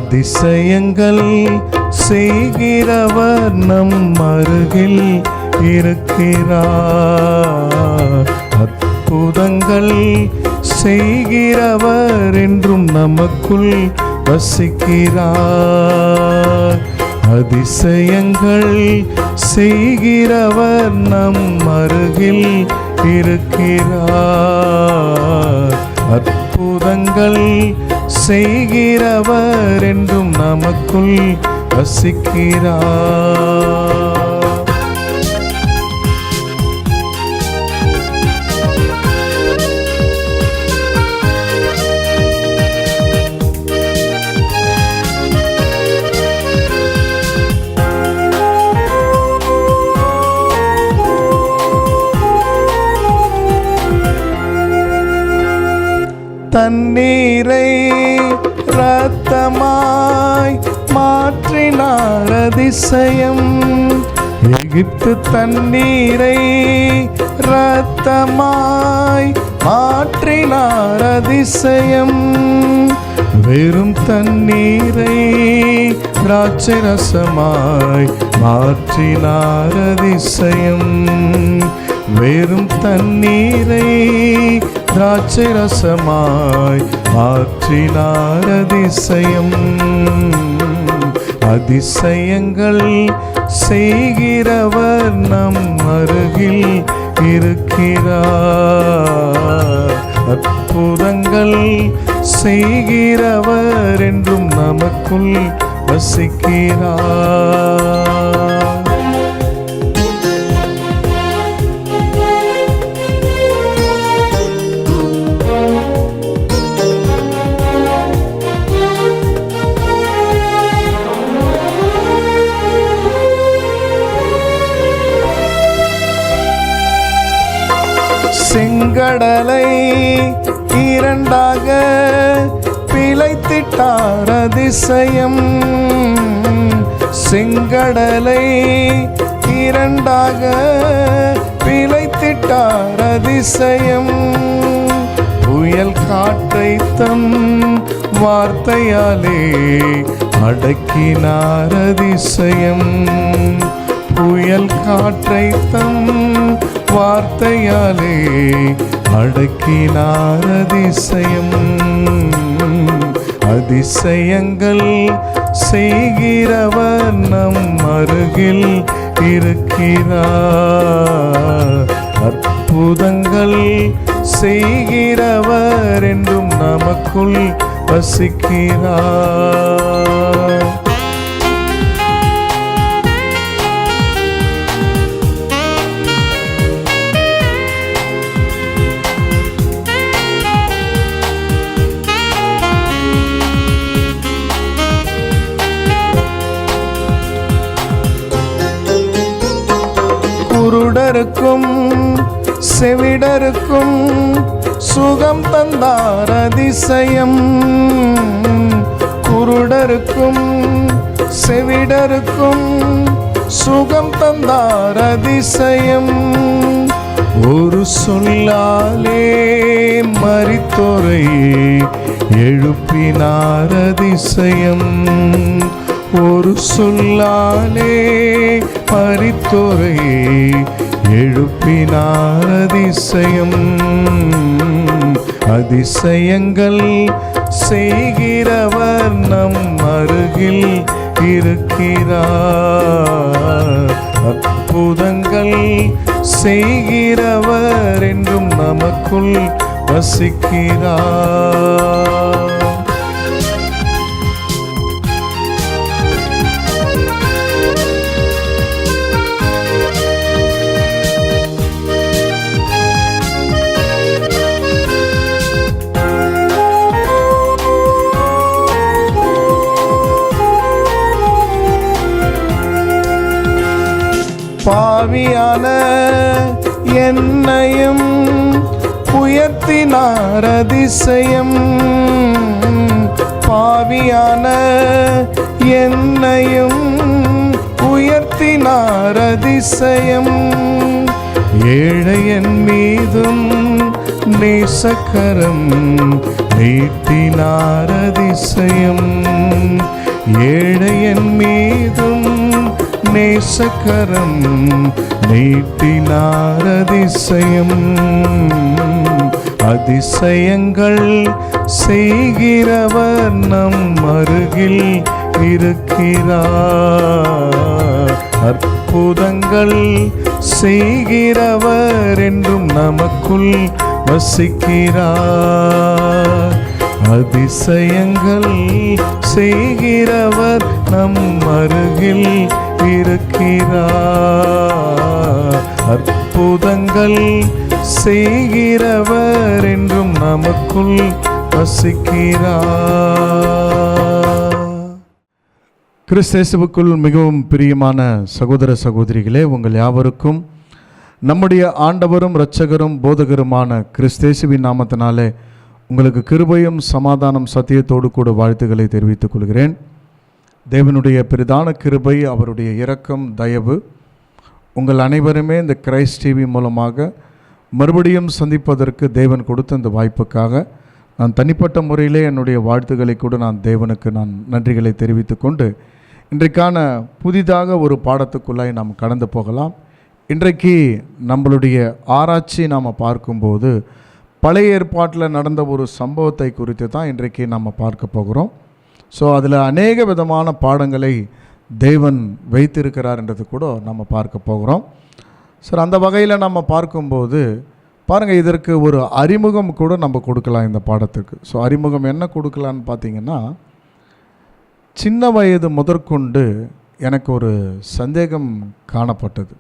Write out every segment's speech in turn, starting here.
அதிசயங்கள் செய்கிறவர் நம் அருகில் இருக்கிறார். அற்புதங்கள் செய்கிறவர் என்றும் நமக்குள் வசிக்கிறார். அதிசயங்கள் செய்கிறவர் நம் அருகில் இருக்கிறார். அற்புதங்கள் செய்கிறவர் என்றும் நமக்குள் வசிக்கிறார். தண்ணீரை இரத்தமாய் மாற்றினார் அதிசயம். எகிப்து தண்ணீரை இரத்தமாய் மாற்றினார் அதிசயம். வெறும் தண்ணீரை திராட்சை ரசமாய் மாற்றினார் அதிசயம். வெறும் தண்ணீரை திராட்சை ரசமாய் மாற்றினார் அதிசயம். அதிசயங்கள் செய்கிறவர் நம் அருகில் இருக்கிறார். அற்புதங்கள் செய்கிறவர் என்றும் நமக்குள் வசிக்கிறார். செங்கடலை இரண்டாக பிளத்திட்டார் அதிசயம். செங்கடலை இரண்டாக பிளத்திட்டார் அதிசயம். புயல் காற்றை தம் வார்த்தையாலே அடக்கினார் அதிசயம். புயல் காற்றை தம் வார்த்தையாலே அடக்கினார் அதிசயம். அதிசயங்கள் செய்கிறவர் நம் அருகில் இருக்கிறார். அற்புதங்கள் செய்கிறவர் என்றும் நமக்குள் வசிக்கிறார். குருடருக்கும் செவிடருக்கும் சுகம் தந்தார் அதிசயம். குருடருக்கும் செவிடருக்கும் சுகம் தந்தார் அதிசயம். ஒரு சொல்லாலே மரித்தோரை எழுப்பினார் அதிசயம். ஒரு சொல்லாலே மரித்தோரை எழுப்பினார் அதிசயம். அதிசயங்கள் செய்கிறவர் நம் அருகில் இருக்கிறார். அற்புதங்கள் செய்கிறவர் என்றும் நமக்குள் வசிக்கிறார். பாவியான என்னையும் உயர்த்தினார் அதிசயம். பாவியான என்னையும் உயர்த்தினார் அதிசயம். ஏழையன் மீதும் நேசக்கரம் நீட்டினார் அதிசயம். ஏழையன் மீதும் நேசக்கரம் நீட்டினார். அதிசயம் அதிசயங்கள் செய்கிறவர் நம் அருகில் இருக்கிறார். அற்புதங்கள் செய்கிறவர் என்றும் நமக்குள் வசிக்கிறார். அதிசயங்கள் செய்கிறவர் நம் அருகில் இருக்கிறார். அற்புதங்கள் செய்கிறவர் என்றும் நமக்குள் வசிக்கிறார். கிறிஸ்தேசுவுக்குள் மிகவும் பிரியமான சகோதர சகோதரிகளே, உங்கள் யாவருக்கும் நம்முடைய ஆண்டவரும் இரட்சகரும் போதகருமான கிறிஸ்தேசுவின் நாமத்தினாலே உங்களுக்கு கிருபையும் சமாதானம் சத்தியத்தோடு கூட வாழ்த்துக்களை தெரிவித்துக் கொள்கிறேன். தேவனுடைய பிரதான கிருபை, அவருடைய இரக்கம், தயவு உங்கள் அனைவருமே இந்த கிரைஸ்ட் டிவி மூலமாக மறுபடியும் சந்திப்பதற்கு தேவன் கொடுத்த இந்த வாய்ப்புக்காக நான் தனிப்பட்ட முறையிலே என்னுடைய வாழ்த்துக்களை கூட நான் தேவனுக்கு நன்றிகளை தெரிவித்து கொண்டு இன்றைக்கான புதிதாக ஒரு பாடத்துக்குள்ளாய் நாம் கடந்து போகலாம். இன்றைக்கு நம்மளுடைய ஆராய்ச்சி நாம் பார்க்கும்போது பழைய ஏற்பாட்டில் நடந்த ஒரு சம்பவத்தை குறித்து தான் இன்றைக்கு நாம் பார்க்க போகிறோம். ஸோ அதில் அநேக விதமான பாடங்களை தேவன் வைத்திருக்கிறார்ன்றது கூட நம்ம பார்க்க போகிறோம். சார், அந்த வகையில் நம்ம பார்க்கும்போது பாருங்கள், இதற்கு ஒரு அறிமுகம் கூட நம்ம கொடுக்கலாம் இந்த பாடத்துக்கு. ஸோ அறிமுகம் என்ன கொடுக்கலான்னு பார்த்தீங்கன்னா, சின்ன வயது முதற்கொண்டு எனக்கு ஒரு சந்தேகம் காணப்பட்டது.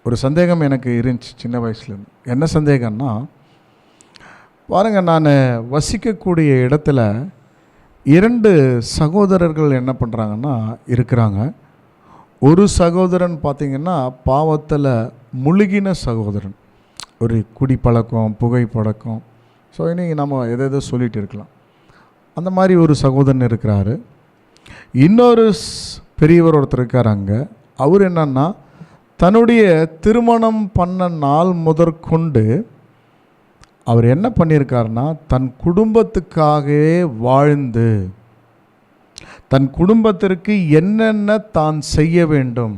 ஒரு சந்தேகம் எனக்கு இருந்துச்சு சின்ன வயசுலேருந்து. என்ன சந்தேகம்னா, பாருங்கள், நான் வசிக்கக்கூடிய இடத்துல 2 சகோதரர்கள் என்ன பண்ணுறாங்கன்னா இருக்கிறாங்க. ஒரு சகோதரன் பார்த்திங்கன்னா பாவத்தில் முழுகின சகோதரன், ஒரு குடிப்பழக்கம், புகைப்பழக்கம், ஸோ இன்றைக்கி நம்ம எதோ சொல்லிகிட்டு இருக்கலாம். அந்த மாதிரி ஒரு சகோதரன் இருக்கிறாரு. இன்னொரு பெரியவர் ஒருத்தர் இருக்கார் அங்கே. அவர் என்னன்னா, தன்னுடைய திருமணம் பண்ண நாள் முதற்கொண்டு அவர் என்ன பண்ணியிருக்காருன்னா, தன் குடும்பத்துக்காகவே வாழ்ந்து தன் குடும்பத்திற்கு என்னென்ன தான் செய்ய வேண்டும்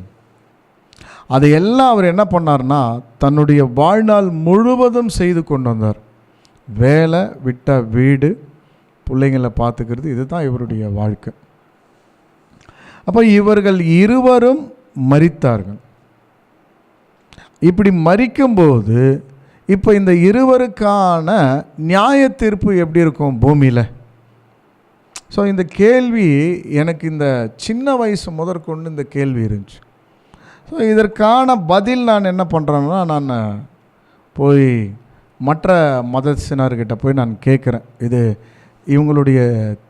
அதையெல்லாம் அவர் என்ன பண்ணார்னா தன்னுடைய வாழ்நாள் முழுவதும் செய்து கொண்டு வந்தார். வேலை விட்ட வீடு, பிள்ளைங்களை பார்த்துக்கிறது, இதுதான் இவருடைய வாழ்க்கை. அப்போ இவர்கள் இருவரும் மரித்தார்கள். இப்படி மரிக்கும்போது இப்போ இந்த இருவருக்கான நியாய தீர்ப்பு எப்படி இருக்கும் பூமியில்? ஸோ இந்த கேள்வி எனக்கு இந்த சின்ன வயசு முதற்கொண்டு இந்த கேள்வி இருந்துச்சு. ஸோ இதற்கான பதில் நான் என்ன பண்ணுறேன்னா, நான் போய் மற்ற மதத்தினர்கிட்ட போய் நான் கேட்குறேன், இது இவங்களுடைய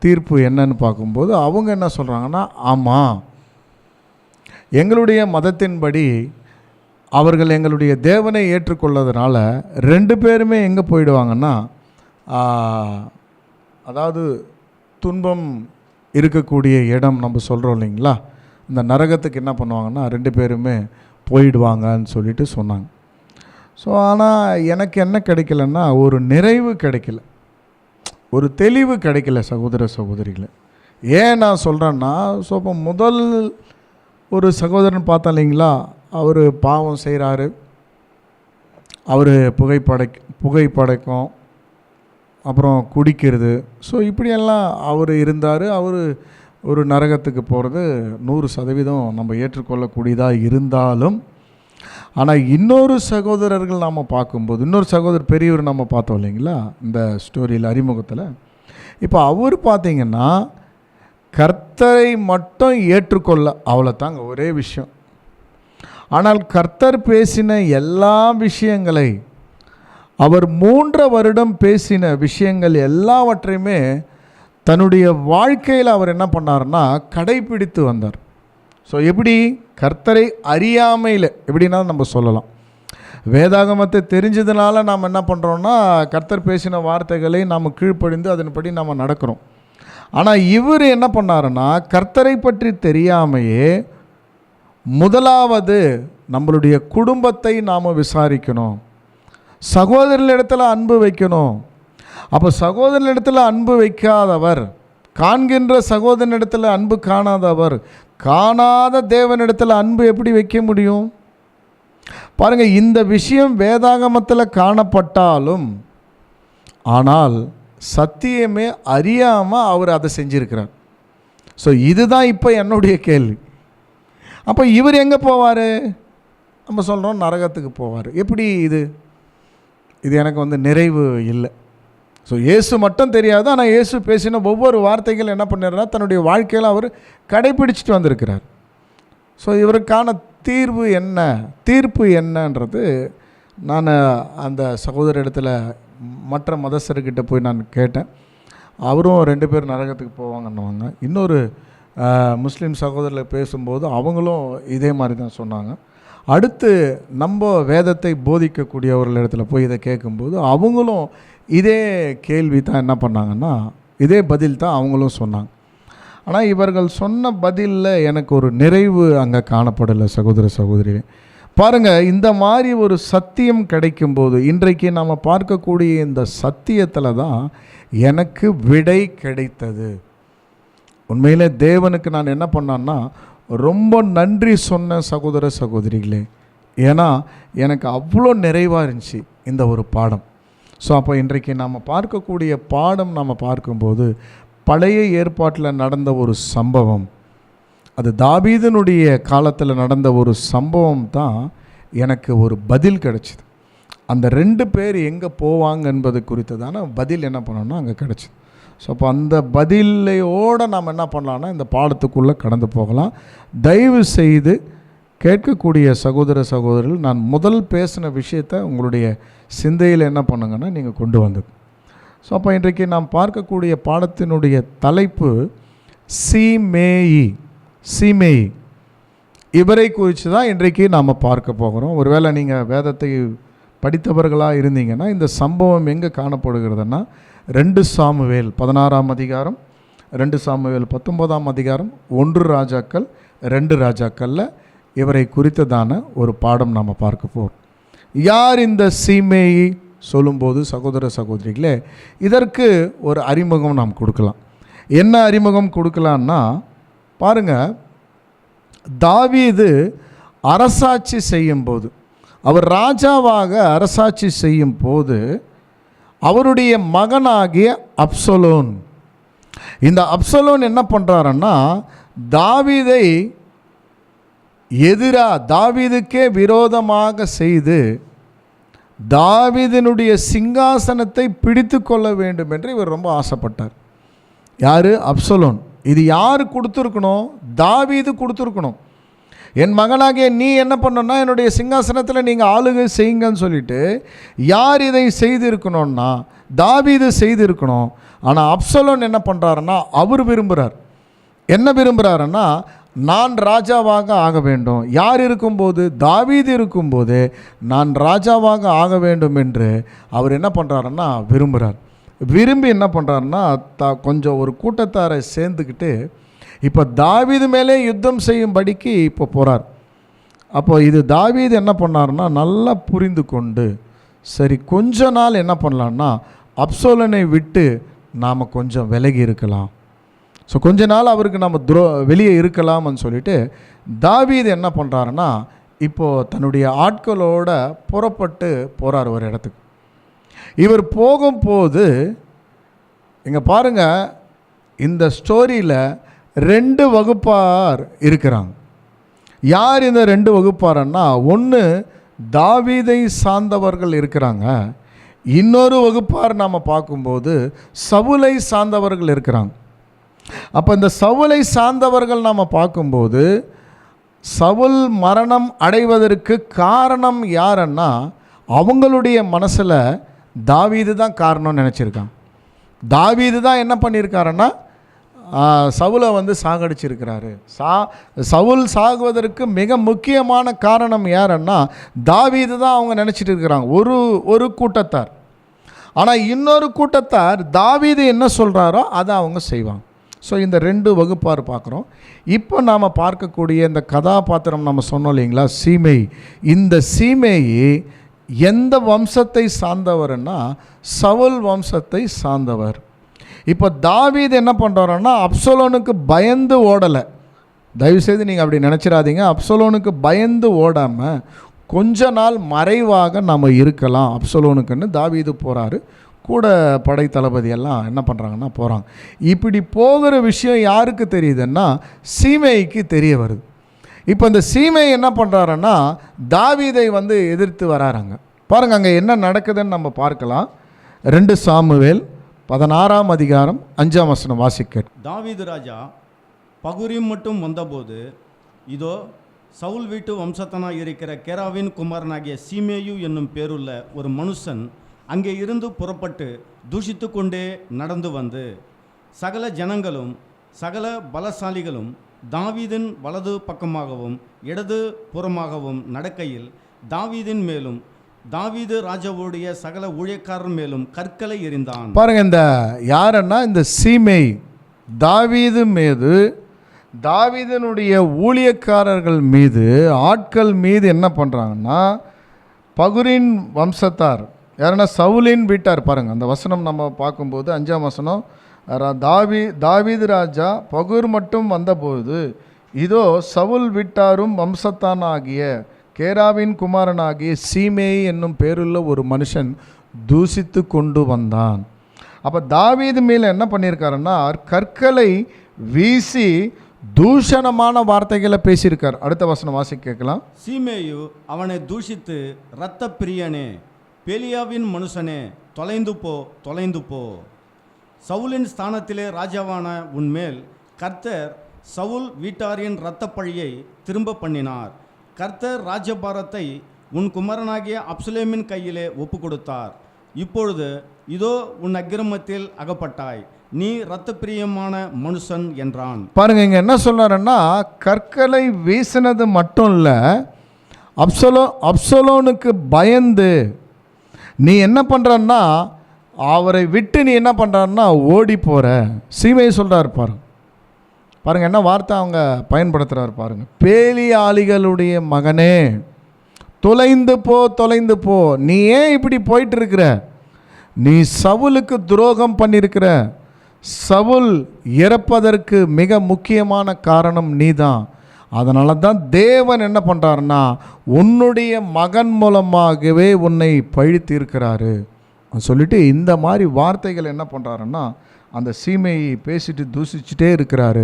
தீர்ப்பு என்னன்னு பார்க்கும்போது அவங்க என்ன சொல்கிறாங்கன்னா, ஆமாம், எங்களுடைய மதத்தின்படி அவர்கள் எங்களுடைய தேவனை ஏற்றுக்கொள்ளதுனால 2 பேருமே எங்கே போயிடுவாங்கன்னா, அதாவது துன்பம் இருக்கக்கூடிய இடம் நம்ம சொல்கிறோம் இல்லைங்களா, இந்த நரகத்துக்கு என்ன பண்ணுவாங்கன்னா 2 பேருமே போயிடுவாங்கன்னு சொல்லிட்டு சொன்னாங்க. ஸோ ஆனால் எனக்கு என்ன கிடைக்கலன்னா, ஒரு நிறைவு கிடைக்கல, ஒரு தெளிவு கிடைக்கல சகோதர சகோதரிகளை. ஏன் நான் சொல்கிறேன்னா, ஸோ இப்போ முதல் ஒரு சகோதரன் பார்த்தா இல்லைங்களா, அவர் பாவம் செய்கிறாரு, அவர் புகைப்படைக்கும், அப்புறம் குடிக்கிறது, ஸோ இப்படியெல்லாம் அவர் இருந்தார். அவர் ஒரு நரகத்துக்கு போகிறது 100% நம்ம ஏற்றுக்கொள்ளக்கூடியதாக இருந்தாலும், ஆனால் இன்னொரு சகோதரர்கள் நாம் பார்க்கும்போது, இன்னொரு சகோதரர் பெரியவர் நம்ம பார்த்தோம் இல்லைங்களா இந்த ஸ்டோரியில் அறிமுகத்தில். இப்போ அவர் பார்த்திங்கன்னா கர்த்தரை மட்டும் ஏற்றுக்கொள்ள, அவ்வளோதாங்க, ஒரே விஷயம். ஆனால் கர்த்தர் பேசின எல்லா விஷயங்களை, அவர் 3 வருடம் பேசின விஷயங்கள் எல்லாவற்றையுமே தன்னுடைய வாழ்க்கையில் அவர் என்ன பண்ணார்னா கடைப்பிடித்து வந்தார். ஸோ எப்படி கர்த்தரை அறியாமையில், எப்படின்னா நம்ம சொல்லலாம், வேதாகமத்தை தெரிஞ்சதுனால நாம் என்ன பண்ணுறோன்னா கர்த்தர் பேசின வார்த்தைகளை நாம் கீழ்ப்படிந்து அதன்படி நம்ம நடக்கிறோம். ஆனால் இவர் என்ன பண்ணாருன்னா, கர்த்தரை பற்றி தெரியாமையே முதலாவது நம்மளுடைய குடும்பத்தை நாம் விசாரிக்கணும், சகோதரர்களிடத்தில் அன்பு வைக்கணும். அப்போ சகோதரர்களிடத்தில் அன்பு வைக்காதவர் காண்கின்ற சகோதரனிடத்தில் அன்பு காணாதவர் காணாத தேவனிடத்தில் அன்பு எப்படி வைக்க முடியும்? பாருங்கள், இந்த விஷயம் வேதாகமத்தில் காணப்பட்டாலும் ஆனால் சத்தியமே அறியாமல் அவர் அதை செஞ்சிருக்கிறார். ஸோ இதுதான் இப்போ என்னுடைய கேள்வி. அப்போ இவர் எங்கே போவார்? நம்ம சொல்கிறோம் நரகத்துக்கு போவார். எப்படி இது எனக்கு நிறைவு இல்லை. ஸோ இயேசு மட்டும் தெரியாது, ஆனால் இயேசு பேசின ஒவ்வொரு வார்த்தைகள் என்ன பண்ணிடுறா தன்னுடைய வாழ்க்கையில் அவர் கடைப்பிடிச்சிட்டு வந்திருக்கிறார். ஸோ இவருக்கான தீர்ப்பு என்னன்றது நான் அந்த சகோதர இடத்துல மற்ற மதஸ்தர்கிட்ட போய் நான் கேட்டேன். அவரும் 2 பேர் நரகத்துக்கு போவாங்கன்னுவாங்க. இன்னொரு முஸ்லீம் சகோதரர்கள் பேசும்போது அவங்களும் இதே மாதிரி தான் சொன்னாங்க. அடுத்து நம்ம வேதத்தை போதிக்கக்கூடியவர்கள் இடத்துல போய் இதை கேட்கும்போது அவங்களும் இதே கேள்வி தான் என்ன பண்ணாங்கன்னா, இதே பதில் தான் அவங்களும் சொன்னாங்க. ஆனால் இவர்கள் சொன்ன பதிலில் எனக்கு ஒரு நிறைவு அங்கே காணப்படலை. சகோதரிகளே, பாருங்கள், இந்த மாதிரி ஒரு சத்தியம் கிடைக்கும்போது இன்றைக்கு நாம் பார்க்கக்கூடிய இந்த சத்தியத்தில் தான் எனக்கு விடை கிடைத்தது. உண்மையிலே தேவனுக்கு நான் என்ன பண்ணேன்னா ரொம்ப நன்றி சொன்ன சகோதரிகளே. ஏன்னா எனக்கு அவ்வளோ நிறைவாக இருந்துச்சு இந்த ஒரு பாடம். ஸோ அப்போ இன்றைக்கு நாம் பார்க்கக்கூடிய பாடம் நாம் பார்க்கும்போது பழைய ஏற்பாட்டில் நடந்த ஒரு சம்பவம், அது தாவீதினுடைய காலத்தில் நடந்த ஒரு சம்பவம் தான் எனக்கு ஒரு பதில் கிடச்சிது. அந்த 2 பேர் எங்கே போவாங்க என்பது குறித்ததான பதில் என்ன பண்ணோன்னா அங்கே கிடச்சிது. ஸோ அப்போ அந்த பதிலையோடு நாம் என்ன பண்ணலான்னா இந்த பாடத்துக்குள்ளே கடந்து போகலாம். தயவு செய்து கேட்கக்கூடிய சகோதரர்கள், நான் முதல் பேசின விஷயத்தை உங்களுடைய சிந்தையில் என்ன பண்ணுங்கன்னா நீங்கள் கொண்டு வந்தது. ஸோ அப்போ இன்றைக்கு நாம் பார்க்கக்கூடிய பாடத்தினுடைய தலைப்பு சீமேயி. இவரை குறித்து தான் இன்றைக்கு நாம் பார்க்க போகிறோம். ஒருவேளை நீங்கள் வேதத்தை படித்தவர்களாக இருந்தீங்கன்னா இந்த சம்பவம் எங்கே காணப்படுகிறதுனா 2 சாமுவேல் 16ஆம் அதிகாரம், 2 சாமுவேல் 19ஆம் அதிகாரம், 1 ராஜாக்கள் 2 ராஜாக்களில் இவரை குறித்ததான ஒரு பாடம் நாம் பார்க்க போகிறோம். யார் இந்த சீமேயி சொல்லும்போது சகோதரிகளே, இதற்கு ஒரு அறிமுகம் நாம் கொடுக்கலாம். என்ன அறிமுகம் கொடுக்கலான்னா, பாருங்கள், தாவீது அரசாட்சி செய்யும்போது, அவர் ராஜாவாக அரசாட்சி செய்யும் போது அவருடைய மகனாகிய அப்சலோன், இந்த அப்சலோன் என்ன பண்ணுறாருன்னா தாவீதை தாவீதுக்கே விரோதமாக செய்து தாவீதினுடைய சிங்காசனத்தை பிடித்து கொள்ள வேண்டும் என்று இவர் ரொம்ப ஆசைப்பட்டார். யார்? அப்சலோன். இது யார் கொடுத்துருக்கணும்? தாவீது கொடுத்துருக்கணும். என் மகனாகிய நீ என்ன பண்ணணும்னா என்னுடைய சிங்காசனத்தில் நீங்கள் ஆளுகை செய்யுங்கன்னு சொல்லிட்டு யார் இதை செய்திருக்கணும்னா தாவீது செய்திருக்கணும். ஆனால் அப்சலோன் என்ன பண்ணுறாருன்னா அவர் என்ன விரும்புகிறாருன்னா நான் ராஜாவாக ஆக வேண்டும். யார் இருக்கும்போது? தாவீது இருக்கும்போது நான் ராஜாவாக ஆக வேண்டும் என்று அவர் என்ன பண்ணுறாருன்னா விரும்பி என்ன பண்ணுறாருன்னா கொஞ்சம் ஒரு கூட்டத்தாரை சேர்ந்துக்கிட்டு இப்போ தாவீது மேலே யுத்தம் செய்யும்படிக்கு இப்போ போகிறார். அப்போ இது தாவீது என்ன பண்ணாருன்னா நல்லா புரிந்து கொண்டு, சரி கொஞ்ச நாள் என்ன பண்ணலான்னா அப்சலோனை விட்டு நாம் கொஞ்சம் விலகி இருக்கலாம், ஸோ கொஞ்ச நாள் அவருக்கு நம்ம வெளியே இருக்கலாம்னு சொல்லிட்டு தாவீது என்ன பண்ணுறாருன்னா இப்போது தன்னுடைய ஆட்களோட புறப்பட்டு போகிறார் ஒரு இடத்துக்கு. இவர் போகும்போது இங்கே பாருங்கள், இந்த ஸ்டோரியில் 2 வகுப்பார் இருக்கிறாங்க. யார் இந்த 2 வகுப்பாரன்னா, ஒன்று தாவீதை சார்ந்தவர்கள் இருக்கிறாங்க, இன்னொரு வகுப்பார் நாம் பார்க்கும்போது சவுலை சார்ந்தவர்கள் இருக்கிறாங்க. அப்போ இந்த சவுலை சார்ந்தவர்கள் நாம் பார்க்கும்போது சவுல் மரணம் அடைவதற்கு காரணம் யாருன்னா அவங்களுடைய மனசில் தாவீது தான் காரணம்னு நினச்சிருக்காங்க. தாவீது தான் என்ன பண்ணியிருக்காருன்னா சவுலை சாகடிச்சிருக்கிறாரு. சவுல் சாகுவதற்கு மிக முக்கியமான காரணம் யாருன்னா தாவீது தான் அவங்க நினச்சிட்டு இருக்கிறாங்க ஒரு கூட்டத்தார். ஆனால் இன்னொரு கூட்டத்தார் தாவீது என்ன சொல்கிறாரோ அதை அவங்க செய்வாங்க. ஸோ இந்த 2 வகுப்பார் பார்க்குறோம். இப்போ நாம் பார்க்கக்கூடிய இந்த கதாபாத்திரம் நம்ம சொன்னோம் இல்லைங்களா, சீமேயி. இந்த சீமேயி எந்த வம்சத்தை சார்ந்தவர்னா சவுல் வம்சத்தை சார்ந்தவர். இப்போ தாவீது என்ன பண்ணுறாருன்னா அப்சலோனுக்கு பயந்து ஓடலை. தயவுசெய்து நீங்கள் அப்படி நினச்சிடாதீங்க. அப்சலோனுக்கு பயந்து ஓடாமல் கொஞ்ச நாள் மறைவாக நம்ம இருக்கலாம் அப்சலோனுக்குன்னு தாவீது போகிறாரு. கூட படை தளபதி எல்லாம் என்ன பண்ணுறாங்கன்னா போகிறாங்க. இப்படி போகிற விஷயம் யாருக்கு தெரியுதுன்னா சீமேய்க்கு தெரிய வருது. இப்போ இந்த சீமை என்ன பண்ணுறாருன்னா தாவீதை எதிர்த்து வராங்க. பாருங்கள் அங்கே என்ன நடக்குதுன்னு நம்ம பார்க்கலாம். 2 சாமுவேல் 16ஆம் அதிகாரம் 5ஆம் வசனம் வாசிக்க. தாவீது ராஜா பகுரீம் மட்டும் வந்தபோது, இதோ சவுல் வீட்டு வம்சத்தனாக இருக்கிற கேராவின் குமாரனாகிய சீமேயு என்னும் பேருள்ள ஒரு மனுஷன் அங்கே இருந்து புறப்பட்டு தூஷித்து கொண்டே நடந்து வந்து, சகல ஜனங்களும் சகல பலசாலிகளும் தாவீதின் வலது பக்கமாகவும் இடது புறமாகவும் நடக்கையில் தாவீதின் மேலும் தாவீது ராஜாவுடைய சகல ஊழியக்காரர் மேலும் கற்களை எறிந்தான். பாருங்க, இந்த யாருன்னா இந்த சீமை தாவீது மீது, தாவீதனுடைய ஊழியக்காரர்கள் மீது, ஆட்கள் மீது என்ன பண்ணுறாங்கன்னா பகுரின் வம்சத்தார் யாருன்னா சவுலின் வீட்டார். பாருங்கள் அந்த வசனம் நம்ம பார்க்கும்போது 5ஆம் வசனம், தாவீது ராஜா பகுர் மட்டும் வந்தபோது, இதோ சவுல் வீட்டாரும் வம்சத்தான் ஆகிய கேராவின் குமாரனாகிய சீமேய் என்னும் பேருள்ள ஒரு மனுஷன் தூசித்து கொண்டு வந்தான். அப்போ தாவீது மேலே என்ன பண்ணியிருக்காருன்னா கற்களை வீசி தூஷணமான வார்த்தைகளை பேசியிருக்கார். அடுத்த வசனம் வாசி கேட்கலாம். சீமேயு அவனை தூஷித்து, இரத்த பிரியனே, பெலியாவின் மனுஷனே, தொலைந்து போ, தொலைந்து போ. சவுலின் ஸ்தானத்திலே ராஜாவான உன்மேல் கர்த்தர் சவுல் வீட்டாரின் இரத்த பழியை திரும்ப பண்ணினார். கர்த்தர் ராஜபாரத்தை உன் குமாரனாகிய அப்சலோமின் கையிலே ஒப்பு கொடுத்தார். இப்பொழுது இதோ உன் அக்கிரமத்தில் அகப்பட்டாய், நீ இரத்த பிரியமான மனுஷன் என்றான். பாருங்க, இங்க என்ன சொல்றாருன்னா கற்களை வீசினது மட்டும் இல்லை, அப்சலோனுக்கு பயந்து நீ என்ன பண்ணுறன்னா அவரை விட்டு நீ என்ன பண்ணுறான்னா ஓடி போகிற. சீமையை சொல்கிறார் பாருங்க என்ன வார்த்தை அவங்க பயன்படுத்துகிறார் பாருங்க. பேலியாளிகளுடைய மகனே, தொலைந்து போ, தொலைந்து போ. நீ ஏன் இப்படி போயிட்டு இருக்கிற? நீ சவுலுக்கு துரோகம் பண்ணியிருக்கிற. சவுல் இறப்பதற்கு மிக முக்கியமான காரணம் நீ தான். அதனால தான் தேவன் என்ன பண்ணுறாருன்னா உன்னுடைய மகன் மூலமாகவே உன்னை பழித்து இருக்கிறாரு சொல்லிட்டு இந்த மாதிரி வார்த்தைகள் என்ன பண்ணுறாருன்னா அந்த சீமையை பேசிட்டு தூசிச்சுட்டே இருக்கிறாரு.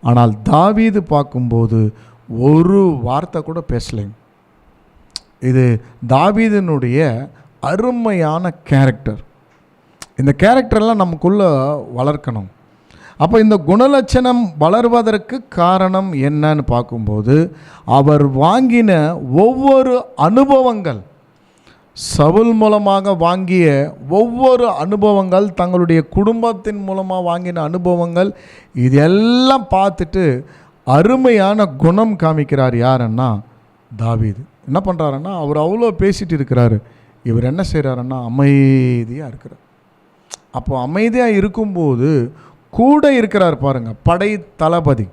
ஆனால் தாவீது பார்க்கும்போது ஒரு வார்த்தை கூட பேசலைங்க. இது தாவீதினுடைய அருமையான கேரக்டர். இந்த கேரக்டரெல்லாம் நமக்குள்ளே வளர்க்கணும். அப்போ இந்த குணலட்சணம் வளர்வதற்கு காரணம் என்னன்னு பார்க்கும்போது அவர் வாங்கின ஒவ்வொரு அனுபவங்கள், சவுல் மூலமாக வாங்கிய ஒவ்வொரு அனுபவங்கள், தங்களுடைய குடும்பத்தின் மூலமாக வாங்கின அனுபவங்கள், இதெல்லாம் பார்த்துட்டு அருமையான குணம் காமிக்கிறார். யாருன்னா தாவீது. என்ன பண்ணுறாருன்னா அவர் அவ்வளோ பேசிட்டு இருக்கிறாரு, இவர் என்ன செய்கிறாருன்னா அமைதியாக இருக்கிறார். அப்போ அமைதியாக இருக்கும்போது கூட இருக்கிறார் பாருங்கள் படை தளபதி.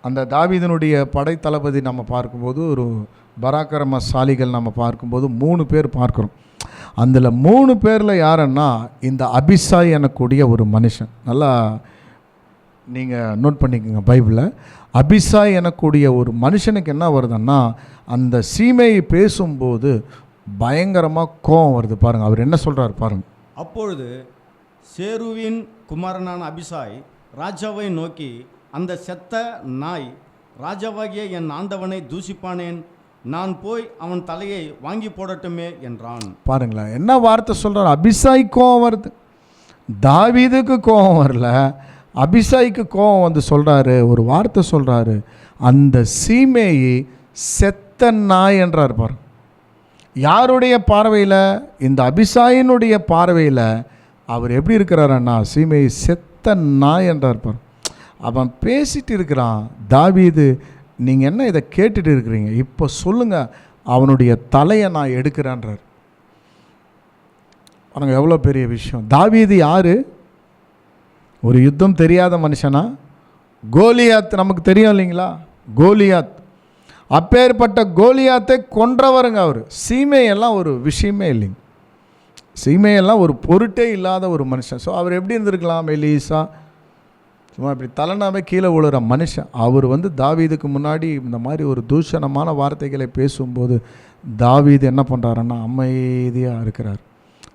அந்த தாவீதினுடைய படை தளபதி நம்ம பார்க்கும்போது ஒரு பராக்கிரமசாலிகள் நம்ம பார்க்கும்போது 3 பேர் பார்க்குறோம். அதில் 3 பேரில் யாருன்னா இந்த அபிசாய் எனக்கூடிய ஒரு மனுஷன். நல்லா நீங்கள் நோட் பண்ணிக்கோங்க பைபிளில். அபிசாய் எனக்கூடிய ஒரு மனுஷனுக்கு என்ன வருதுன்னா அந்த சீமையை பேசும்போது பயங்கரமாக கோபம் வருது பாருங்கள். அவர் என்ன சொல்கிறார் பாருங்கள். அப்பொழுது சேருவின் குமாரனான அபிசாய் ராஜாவை நோக்கி, அந்த செத்த நாய் ராஜாவாகிய என் ஆண்டவனை தூஷிப்பானேன், நான் போய் அவன் தலையை வாங்கி போடட்டுமே என்றான். பாருங்களேன் என்ன வார்த்தை சொல்கிறார். அபிசாய் கோபம் வருது, தாவீதுக்கு கோபம் வரல, அபிசாய்க்கு கோபம் வந்து சொல்கிறாரு. ஒரு வார்த்தை சொல்கிறாரு, அந்த சீமையை செத்த நாய் என்றார் பாரு. யாருடைய பார்வையில்? இந்த அபிசாயினுடைய பார்வையில் அவர் எப்படி இருக்கிறாருன்னா சீமையை செத்த நாய் என்றார் பாரு. அவன் பேசிட்டு இருக்கிறான். தாவீது, நீங்கள் என்ன இதை கேட்டுட்டு இருக்கிறீங்க, இப்போ சொல்லுங்கள், அவனுடைய தலையை நான் எடுக்கிறேன்றார். அவனுங்க எவ்வளோ பெரிய விஷயம். தாவீது யார்? ஒரு யுத்தம் தெரியாத மனுஷனா? கோலியாத் நமக்கு தெரியும் இல்லைங்களா? கோலியாத், அப்பேற்பட்ட கோலியாத்தை கொன்றவருங்க அவர். சீமையெல்லாம் ஒரு விஷயமே இல்லைங்க. சீமையெல்லாம் ஒரு பொருட்டே இல்லாத ஒரு மனுஷன். ஸோ அவர் எப்படி இருந்திருக்கலாம்? எலீசா சும்மா இப்படி தலைனாவே கீழே விழுற மனுஷன். அவர் தாவீதுக்கு முன்னாடி இந்த மாதிரி ஒரு தூஷணமான வார்த்தைகளை பேசும்போது தாவீது என்ன பண்ணுறாருன்னா அமைதியாக இருக்கிறார்.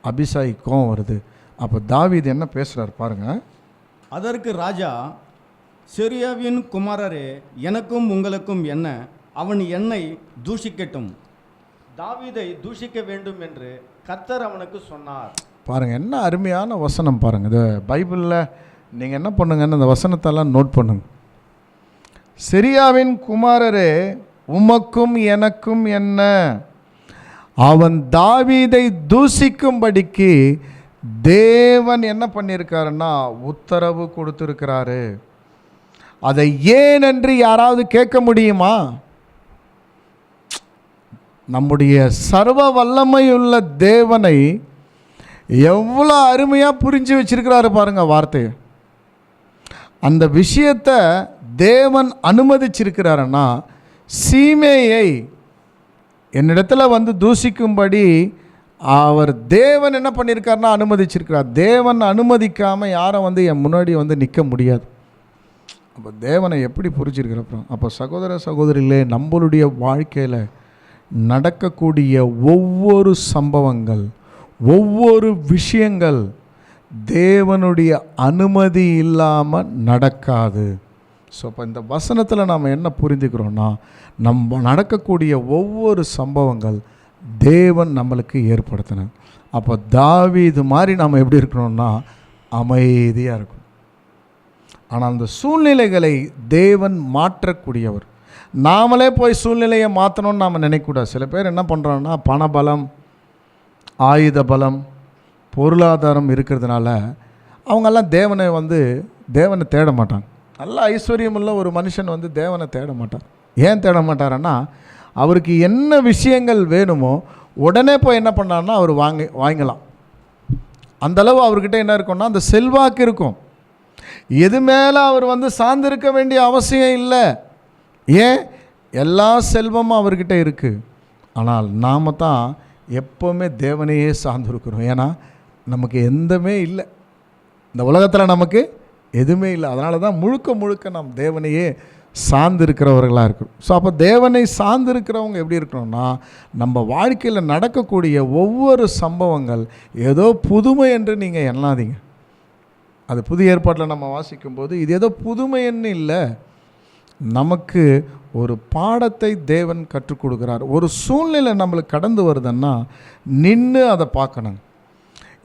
அபிஷாய் கோவம் வருது. அப்போ தாவீது என்ன பேசுகிறார் பாருங்கள். அதற்கு ராஜா, செருயாவின் குமாரரே, எனக்கும் உங்களுக்கும் என்ன? அவன் என்னை தூஷிக்கட்டும், தாவீதை தூஷிக்க வேண்டும் என்று கர்த்தர் அவனுக்கு சொன்னார். பாருங்கள், என்ன அருமையான வசனம் பாருங்கள். இது பைபிளில் நீங்கள் என்ன பண்ணுங்கன்னு அந்த வசனத்தெல்லாம் நோட் பண்ணுங்க. செரியாவின் குமாரரே, உமக்கும் எனக்கும் என்ன? அவன் தாவீதை தூஷிக்கும்படிக்கு தேவன் என்ன பண்ணியிருக்காருன்னா உத்தரவு கொடுத்துருக்கிறாரு. அதை ஏன் என்று யாராவது கேட்க முடியுமா? நம்முடைய சர்வ வல்லமையுள்ள தேவனை எவ்வளோ அருமையாக புரிஞ்சு வச்சிருக்கிறாரு பாருங்க வார்த்தையை. அந்த விஷயத்தை தேவன் அனுமதிச்சிருக்கிறாருன்னா, சீமேயை என்னிடத்துல தூஷிக்கும்படி அவர் தேவன் என்ன பண்ணியிருக்காருன்னா அனுமதிச்சிருக்கிறார். தேவன் அனுமதிக்காமல் யாரும் என் முன்னாடி நிற்க முடியாது. அப்போ தேவனை எப்படி புரிஞ்சிருக்கிறப்போ, அப்போ சகோதர சகோதரிகளே, நம்மளுடைய வாழ்க்கையில் நடக்கக்கூடிய ஒவ்வொரு சம்பவங்கள், ஒவ்வொரு விஷயங்கள் தேவனுடைய அனுமதி இல்லாமல் நடக்காது. ஸோ இப்போ இந்த வசனத்தில் நாம் என்ன புரிந்துக்கிறோன்னா, நம்ம நடக்கக்கூடிய ஒவ்வொரு சம்பவங்கள் தேவன் நம்மளுக்கு ஏற்படுத்தினார். அப்போ தாவீது மாதிரி நாம் எப்படி இருக்கணும்னா அமைதியாக இருக்கணும். ஆனால் அந்த சூழ்நிலைகளை தேவன் மாற்றக்கூடியவர். நாமளே போய் சூழ்நிலையை மாற்றணும்னு நாம் நினைக்கக்கூடாது. சில பேர் என்ன பண்ணுறோன்னா, பணபலம், ஆயுத பலம், பொருளாதாரம் இருக்கிறதுனால அவங்கெல்லாம் தேவனை தேட மாட்டாங்க. நல்ல ஐஸ்வர்யமுள்ள ஒரு மனுஷன் தேவனை தேட மாட்டார். ஏன் தேட மாட்டாருன்னா, அவருக்கு என்ன விஷயங்கள் வேணுமோ உடனே போய் என்ன பண்ணார்னா அவர் வாங்கலாம். அந்தளவு அவர்கிட்ட என்ன இருக்கும்னா அந்த செல்வாக்கு இருக்கும். எது மேலே அவர் சார்ந்திருக்க வேண்டிய அவசியம் இல்லை. ஏன்? எல்லா செல்வமும் அவர்கிட்ட இருக்குது. ஆனால் நாம் தான் எப்போவுமே தேவனையே சார்ந்திருக்கிறோம். ஏன்னா நமக்கு எந்தமே இல்லை, இந்த உலகத்தில் நமக்கு எதுவுமே இல்லை. அதனால தான் முழுக்க நாம் தேவனையே சார்ந்திருக்கிறவர்களாக இருக்கிறோம். ஸோ அப்போ தேவனை சார்ந்திருக்கிறவங்க எப்படி இருக்கணும்னா, நம்ம வாழ்க்கையில் நடக்கக்கூடிய ஒவ்வொரு சம்பவங்கள் ஏதோ புதுமை என்று நீங்கள் எண்ணாதீங்க. அது புதிய ஏற்பாட்டில் நம்ம வாசிக்கும்போது இது ஏதோ புதுமைன்னு இல்லை, நமக்கு ஒரு பாடத்தை தேவன் கற்றுக் கொடுக்குறார். ஒரு சூழ்நிலை நம்மளுக்கு கடந்து வருதுன்னா நின்று அதை பார்க்கணும்.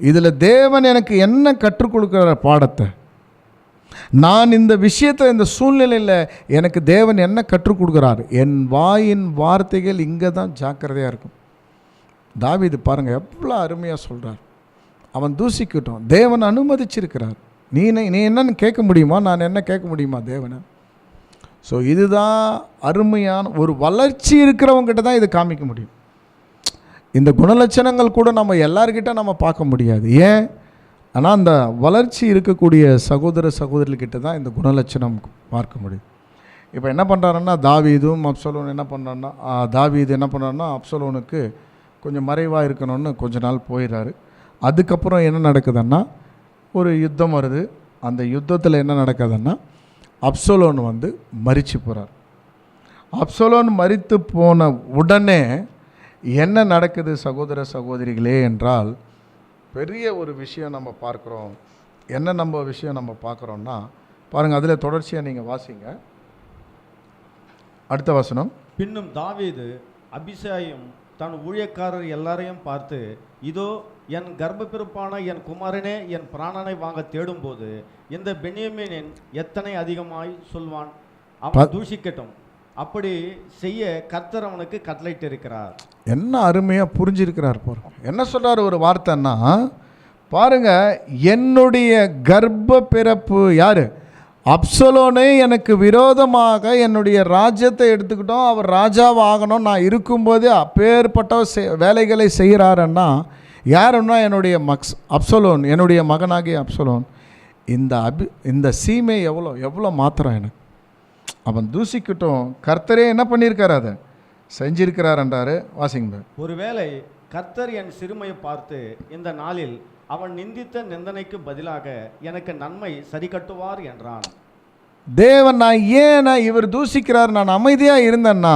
இதில் தேவன் எனக்கு என்ன கற்றுக் கொடுக்குற பாடத்தை, நான் இந்த விஷயத்தை, இந்த சூழ்நிலையில் எனக்கு தேவன் என்ன கற்றுக் கொடுக்குறார், என் வாயின் வார்த்தைகள் இங்கே தான் ஜாக்கிரதையாக இருக்கும். தாவீது பாருங்கள் எவ்வளோ அருமையாக சொல்கிறார். அவன் தூசிக்கட்டும், தேவன் அனுமதிச்சிருக்கிறார். நீ என்னன்னு கேட்க முடியுமா? நான் என்ன கேட்க முடியுமா தேவனை? ஸோ இதுதான் அருமையான ஒரு வளர்ச்சி இருக்கிறவங்ககிட்ட தான் இது காமிக்க முடியும். இந்த குணலட்சணங்கள் கூட நம்ம எல்லார்கிட்ட நம்ம பார்க்க முடியாது. ஏன்? ஆனால் அந்த வளர்ச்சி இருக்கக்கூடிய சகோதர சகோதரிகிட்ட தான் இந்த குணலட்சணம் பார்க்க முடியும். இப்போ என்ன பண்ணுறாருன்னா, தாவீதும் அப்சலோன் என்ன பண்ணுறாருன்னா, தாவீது என்ன பண்ணுறாருன்னா அப்சலோனுக்கு கொஞ்சம் மறைவாக இருக்கணும்னு கொஞ்ச நாள் போயிடுறாரு. அதுக்கப்புறம் என்ன நடக்குதுன்னா, ஒரு யுத்தம் வருது. அந்த யுத்தத்தில் என்ன நடக்குதுன்னா, அப்சலோன் மரித்து போகிறார். அப்சலோன் மரித்து போன உடனே என்ன நடக்குது சகோதர சகோதரிகளே என்றால், பெரிய ஒரு விஷயம் நம்ம பார்க்குறோம். என்ன விஷயம் நம்ம பார்க்குறோன்னா பாருங்கள், அதில் தொடர்ச்சியாக நீங்கள் வாசிங்க. அடுத்த வசனம். பின்னும் தாவீது அபிஷாயும் தன் ஊழியக்காரர் எல்லாரையும் பார்த்து, இதோ என் கர்ப்பப்பிறப்பான என் குமாரனே என் பிராணனை வாங்க தேடும்போது இந்த பென்யமீனின் எத்தனை அதிகமாய் சொல்வான், அவன் தூஷிக்கட்டும், அப்படி செய்ய கர்த்தர் அவனுக்கு கட்டளையிட்டு இருக்கிறார். என்ன அருமையாக புரிஞ்சிருக்கிறார் பாருங்க. என்ன சொல்கிறார் ஒரு வார்த்தைன்னா, பாருங்க, என்னுடைய கர்ப்ப பிறப்பு யார்? அப்சலோனே எனக்கு விரோதமாக என்னுடைய ராஜ்யத்தை எடுத்துக்கிட்டோம், அவர் ராஜாவாகணும், நான் இருக்கும்போது அப்பேற்பட்ட வேலைகளை செய்கிறாருன்னா யாருன்னா என்னுடைய அப்சலோன், என்னுடைய மகனாகிய அப்சலோன். இந்த சீமை எவ்வளோ மாத்திரம் எனக்கு. அவன் தூசிக்கிட்டும், கர்த்தரே என்ன பண்ணியிருக்காரு, அதை செஞ்சிருக்கிறார் என்றாரு. வாசிங்க. ஒருவேளை கர்த்தர் என் சிறுமையை பார்த்து இந்த நாளில் அவன் நிந்தித்த நிந்தனைக்கு பதிலாக எனக்கு நன்மை சரி கட்டுவார் என்றான். தேவன் நான் இவர் தூசிக்கிறார், நான் அமைதியாக இருந்தேன்னா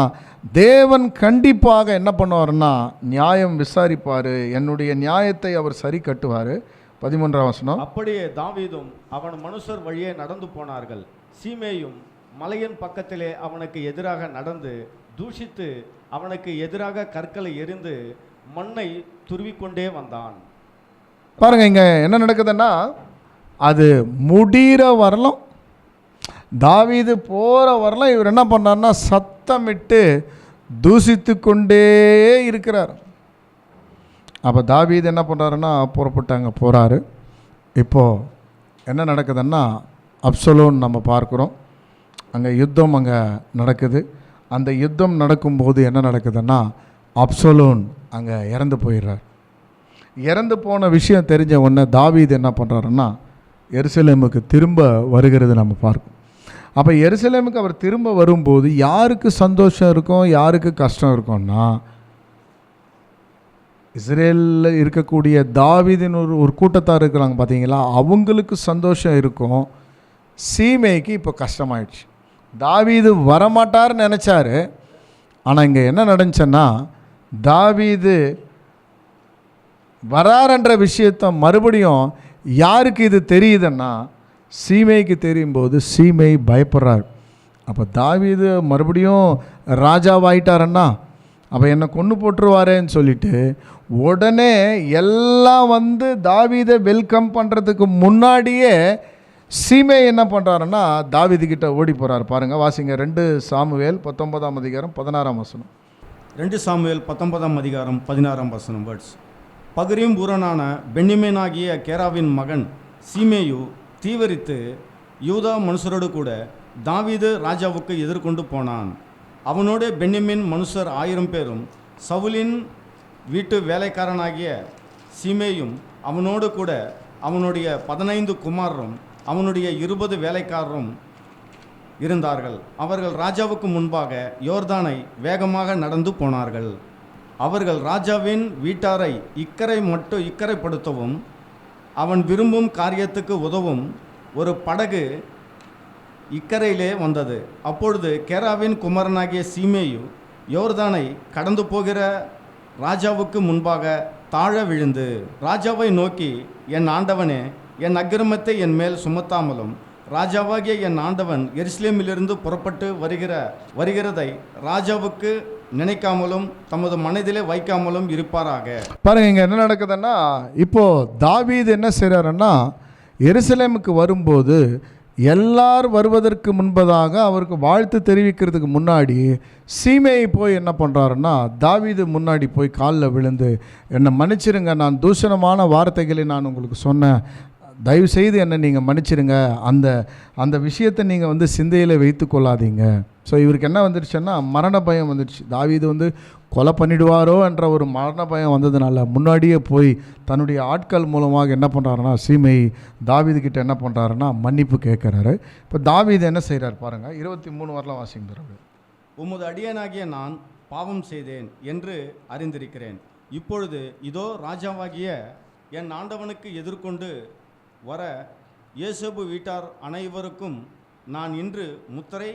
தேவன் கண்டிப்பாக என்ன பண்ணுவார்னா நியாயம் விசாரிப்பார், என்னுடைய நியாயத்தை அவர் சரி கட்டுவார். 13ஆம் வசனம். அப்படியே தாவீதும் அவன் மனுஷர் வழியே நடந்து போனார்கள். சீமேயும் மலையின் பக்கத்திலே அவனுக்கு எதிராக நடந்து தூஷித்து அவனுக்கு எதிராக கற்களை எறிந்து மண்ணை துருவிக்கொண்டே வந்தான். பாருங்க, இங்க என்ன நடக்குதுன்னா அது முடிகிற வரலாம், தாவீது போகிற வரலாம் இவர் என்ன பண்ணார்னா சத்தமிட்டு தூசித்து கொண்டே இருக்கிறார். அப்போ தாவீது என்ன பண்ணுறாருன்னா புறப்பட்டாங்க போகிறாரு. இப்போது என்ன நடக்குதுன்னா அப்சலோன் நம்ம பார்க்குறோம், அங்கே யுத்தம் அங்கே நடக்குது. அந்த யுத்தம் நடக்கும்போது என்ன நடக்குதுன்னா அப்சலோன் அங்கே இறந்து போயிடுறார். இறந்து போன விஷயம் தெரிஞ்ச உடனே தாவீது என்ன பண்ணுறாருன்னா எருசலேமுக்கு திரும்ப வருகிறது நம்ம பார்க்கணும். அப்போ எருசலேமுக்கு அவர் திரும்ப வரும்போது யாருக்கு சந்தோஷம் இருக்கும், யாருக்கு கஷ்டம் இருக்கும்னா இஸ்ரேலில் இருக்கக்கூடிய தாவீதின் ஒரு கூட்டத்தார் இருக்கிறாங்க பார்த்தீங்களா, அவங்களுக்கு சந்தோஷம் இருக்கும். சீமைக்கு இப்போ கஷ்டமாயிடுச்சு. தாவீது வரமாட்டார்னு நினச்சாரு, ஆனால் இங்கே என்ன நடந்துச்சுன்னா தாவீது வராருன்ற விஷயத்த மறுபடியும் யாருக்கு இது தெரியுதுன்னா சீமைக்கு தெரியும் போது சீமை பயப்படுறார். அப்போ தாவீது மறுபடியும் ராஜாவாயிட்டாருன்னா அப்போ என்னை கொன்று போட்டுருவாரேன்னு சொல்லிட்டு உடனே எல்லாம் வந்து தாவீதை வெல்கம் பண்ணுறதுக்கு முன்னாடியே சீமை என்ன பண்ணுறாருன்னா தாவீதுக்கிட்ட ஓடி போகிறார். பாருங்கள், வாசிங்க 2 சாமுவேல் 19ஆம் அதிகாரம் 16ஆம் வசனம். 2 சாமுவேல் 19ஆம் அதிகாரம் 16ஆம் வசனம் வேர்ட்ஸ். பகரீம் ஊரனான பென்யமீனாகிய கேராவின் மகன் சீமேயு தீவிரித்து யூதா மனுஷரோடு கூட தாவீது ராஜாவுக்கு எதிர்கொண்டு போனான். அவனோடு பென்யமீன் மனுஷர் 1000 பேரும் சவுலின் வீட்டு வேலைக்காரனாகிய சீமேயும் அவனோடு கூட அவனுடைய 15 குமாரரும் அவனுடைய 20 வேலைக்காரரும் இருந்தார்கள். அவர்கள் ராஜாவுக்கு முன்பாக யோர்தானை வேகமாக நடந்து போனார்கள். அவர்கள் ராஜாவின் வீட்டாரை இக்கரைப்படுத்தவும் அவன் விரும்பும் காரியத்துக்கு உதவும் ஒரு படகு இக்கரையிலே வந்தது. அப்பொழுது கேராவின் குமாரனாகிய சீமேயு யோர்தானை கடந்து போகிற ராஜாவுக்கு முன்பாக தாழ விழுந்து ராஜாவை நோக்கி, என் ஆண்டவனே, என் அக்கிரமத்தை என் மேல் சுமத்தாமலும் ராஜாவாகிய என் ஆண்டவன் எருசலேமிலிருந்து புறப்பட்டு வருகிறதை ராஜாவுக்கு நினைக்காமலும் தமது மனதிலே வைக்காமலும் இருப்பாராக. பாருங்க, இங்கே என்ன நடக்குதுன்னா இப்போது தாவீது என்ன செய்கிறாருன்னா எருசலேமுக்கு வரும்போது எல்லார் வருவதற்கு முன்பதாக அவருக்கு வாழ்த்து தெரிவிக்கிறதுக்கு முன்னாடி சீமையை போய் என்ன பண்ணுறாருன்னா தாவீது முன்னாடி போய் காலில் விழுந்து, என்னை மன்னிச்சிருங்க, நான் தூஷணமான வார்த்தைகளை நான் உங்களுக்கு சொன்னேன், தயவுசெய்து என்னை நீங்கள் மன்னிச்சிருங்க, அந்த விஷயத்தை நீங்கள் வந்து சிந்தையில் வைத்து கொள்ளாதீங்க. ஸோ இவருக்கு என்ன வந்துடுச்சுன்னா மரண பயம் வந்துடுச்சு. தாவீது கொலை பண்ணிடுவாரோ என்ற ஒரு மரண பயம் வந்ததுனால முன்னாடியே போய் தன்னுடைய ஆட்கள் மூலமாக என்ன பண்ணுறாருன்னா சீமை தாவீதுக்கிட்ட என்ன பண்ணுறாருன்னா மன்னிப்பு கேட்குறாரு. இப்போ தாவீது என்ன செய்கிறார் பாருங்கள், 23 வரலாம் வாசிங்கிறாரு. உமது அடியனாகிய நான் பாவம் செய்தேன் என்று அறிந்திருக்கிறேன். இப்பொழுது இதோ ராஜாவாகிய என் ஆண்டவனுக்கு எதிர்கொண்டு வர யோசேப்பு வீட்டார் அனைவருக்கும் நான் இன்று முத்திரை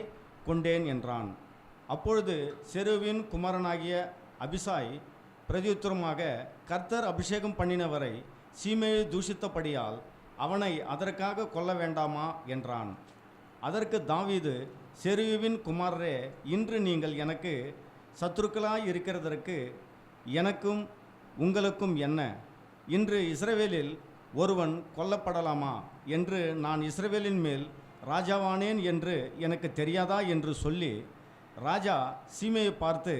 கொண்டேன் என்றான். அப்பொழுது செருவின் குமாரனாகிய அபிசாய் பிரதியுத்தரமாக, கர்த்தர் அபிஷேகம் பண்ணினவரை சீமையை தூஷித்தபடியால் அவனை அதற்காக கொல்ல வேண்டாமா என்றான். அதற்கு தாவீது, செருவின் குமாரரே, இன்று நீங்கள் எனக்கு சத்துருக்களாய் இருக்கிறதற்கு எனக்கும் உங்களுக்கும் என்ன? இன்று இஸ்ரவேலில் ஒருவன் கொல்லப்படலாமா என்று நான் இஸ்ரவேலின் மேல் ராஜாவானேன் என்று எனக்கு தெரியாதா என்று சொல்லி ராஜா சீமையை பார்த்து,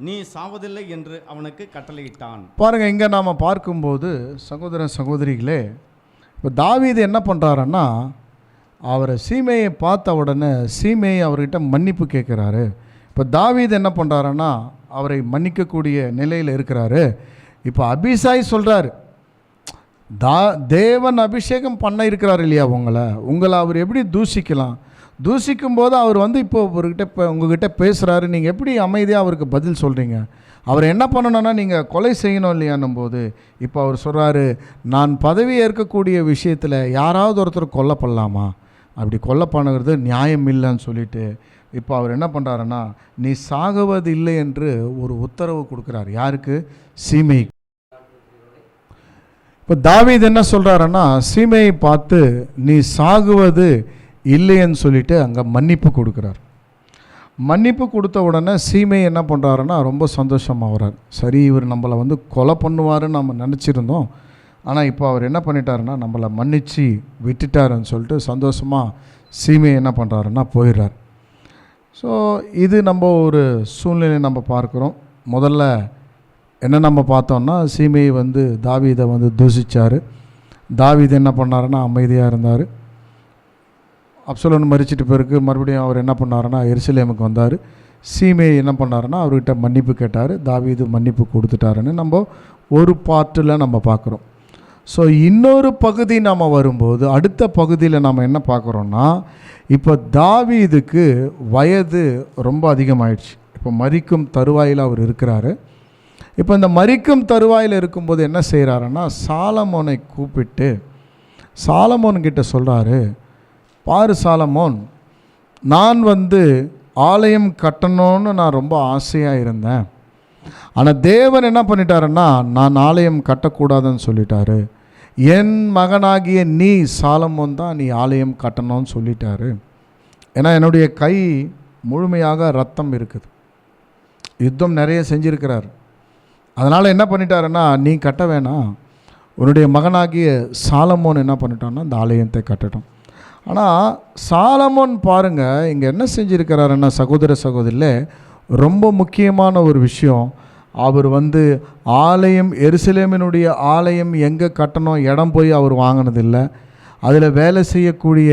நீ சாவதில்லை என்று அவனுக்கு கட்டளையிட்டான். பாருங்கள், இங்கே நாம் பார்க்கும்போது சகோதர சகோதரிகளே, இப்போ தாவீது என்ன பண்ணுறாருன்னா அவரை சீமையை பார்த்த உடனே சீமையை அவர்கிட்ட மன்னிப்பு கேட்குறாரு. இப்போ தாவீது என்ன பண்ணுறாருன்னா அவரை மன்னிக்கக்கூடிய நிலையில் இருக்கிறாரு. இப்போ அபிசாய் சொல்கிறாரு, தேவன் அபிஷேகம் பண்ண இருக்கிறார் இல்லையா, உங்களை அவர் எப்படி தூஷிக்கலாம்? தூஷிக்கும் போது அவர் வந்து இப்போ உங்ககிட்ட பேசுகிறாரு, நீங்கள் எப்படி அமைதியாக அவருக்கு பதில் சொல்கிறீங்க? அவர் என்ன பண்ணணும்னா நீங்கள் கொலை செய்யணும் இல்லையான்னும் போது இப்போ அவர் சொல்கிறாரு, நான் பதவி ஏற்கக்கூடிய விஷயத்தில் யாராவது ஒருத்தர் கொல்லப்படலாமா? அப்படி கொலை பண்ணுறது நியாயம் இல்லைன்னு சொல்லிட்டு இப்போ அவர் என்ன பண்ணுறாருன்னா, நீ சாகுவது இல்லை என்று ஒரு உத்தரவு கொடுக்குறார். யாருக்கு? சீமை. இப்போ தாவீது என்ன சொல்கிறாருன்னா, சீமையை பார்த்து நீ சாகுவது இல்லைன்னு சொல்லிட்டு அங்கே மன்னிப்பு கொடுக்குறார். மன்னிப்பு கொடுத்த உடனே சீமை என்ன பண்ணுறாருன்னா ரொம்ப சந்தோஷமாகறார். சரி, இவர் நம்மளை வந்து கொலை பண்ணுவாருன்னு நம்ம நினச்சிருந்தோம், ஆனால் இப்போ அவர் என்ன பண்ணிட்டாருன்னா நம்மளை மன்னிச்சு விட்டுட்டாருன்னு சொல்லிட்டு சந்தோஷமாக சீமை என்ன பண்ணுறாருன்னா போயிடுறார். ஸோ இது நம்ம ஒரு சூழ்நிலை நம்ம பார்க்குறோம். முதல்ல என்ன நம்ம பார்த்தோம்னா, சீமையை வந்து தாவீதை வந்து தூஷித்தார். தாவீது என்ன பண்ணாருன்னா அமைதியாக இருந்தார். அப்சலோன் மரிச்சிட்டு பிறகு மறுபடியும் அவர் என்ன பண்ணாருன்னா எருசலேமுக்கு வந்தார். சீமையை என்ன பண்ணாருன்னா அவர்கிட்ட மன்னிப்பு கேட்டார். தாவீது மன்னிப்பு கொடுத்துட்டாருன்னு நம்ம ஒரு பாட்டில் நம்ம பார்க்குறோம். ஸோ இன்னொரு பகுதி நாம் வரும்போது அடுத்த பகுதியில் நாம் என்ன பார்க்குறோன்னா, இப்போ தாவீதுக்கு வயது ரொம்ப அதிகமாயிடுச்சு. இப்போ மரிக்கும் தருவாயில் அவர் இருக்கிறாரு. இப்போ இந்த மரிக்கும் தருவாயில் இருக்கும்போது என்ன செய்கிறாருன்னா, சாலமோனை கூப்பிட்டு சாலமோன்கிட்ட சொல்கிறாரு, பாரு சாலமோன், நான் வந்து ஆலயம் கட்டணும்னு நான் ரொம்ப ஆசையாக இருந்தேன். ஆனால் தேவன் என்ன பண்ணிட்டாருன்னா, நான் ஆலயம் கட்டக்கூடாதுன்னு சொல்லிட்டாரு. என் மகனாகிய நீ சாலமோன் தான் நீ ஆலயம் கட்டணும்னு சொல்லிட்டாரு. ஏன்னா என்னுடைய கை முழுமையாக ரத்தம் இருக்குது, யுத்தம் நிறைய செஞ்சுருக்கிறார். அதனால் என்ன பண்ணிட்டாருன்னா, நீ கட்ட வேணாம், உன்னுடைய மகனாகிய சாலமோன் என்ன பண்ணிட்டான்னா இந்த ஆலயத்தை கட்டட்டும். ஆனால் சாலமோன் பாருங்கள் இங்கே என்ன செஞ்சுருக்கிறாருன்னா, சகோதர சகோதரில் ரொம்ப முக்கியமான ஒரு விஷயம். அவர் வந்து ஆலயம், எருசலேமினுடைய ஆலயம் எங்கே கட்டணும் இடம் போய் அவர் வாங்கினதில்லை. அதில் வேலை செய்யக்கூடிய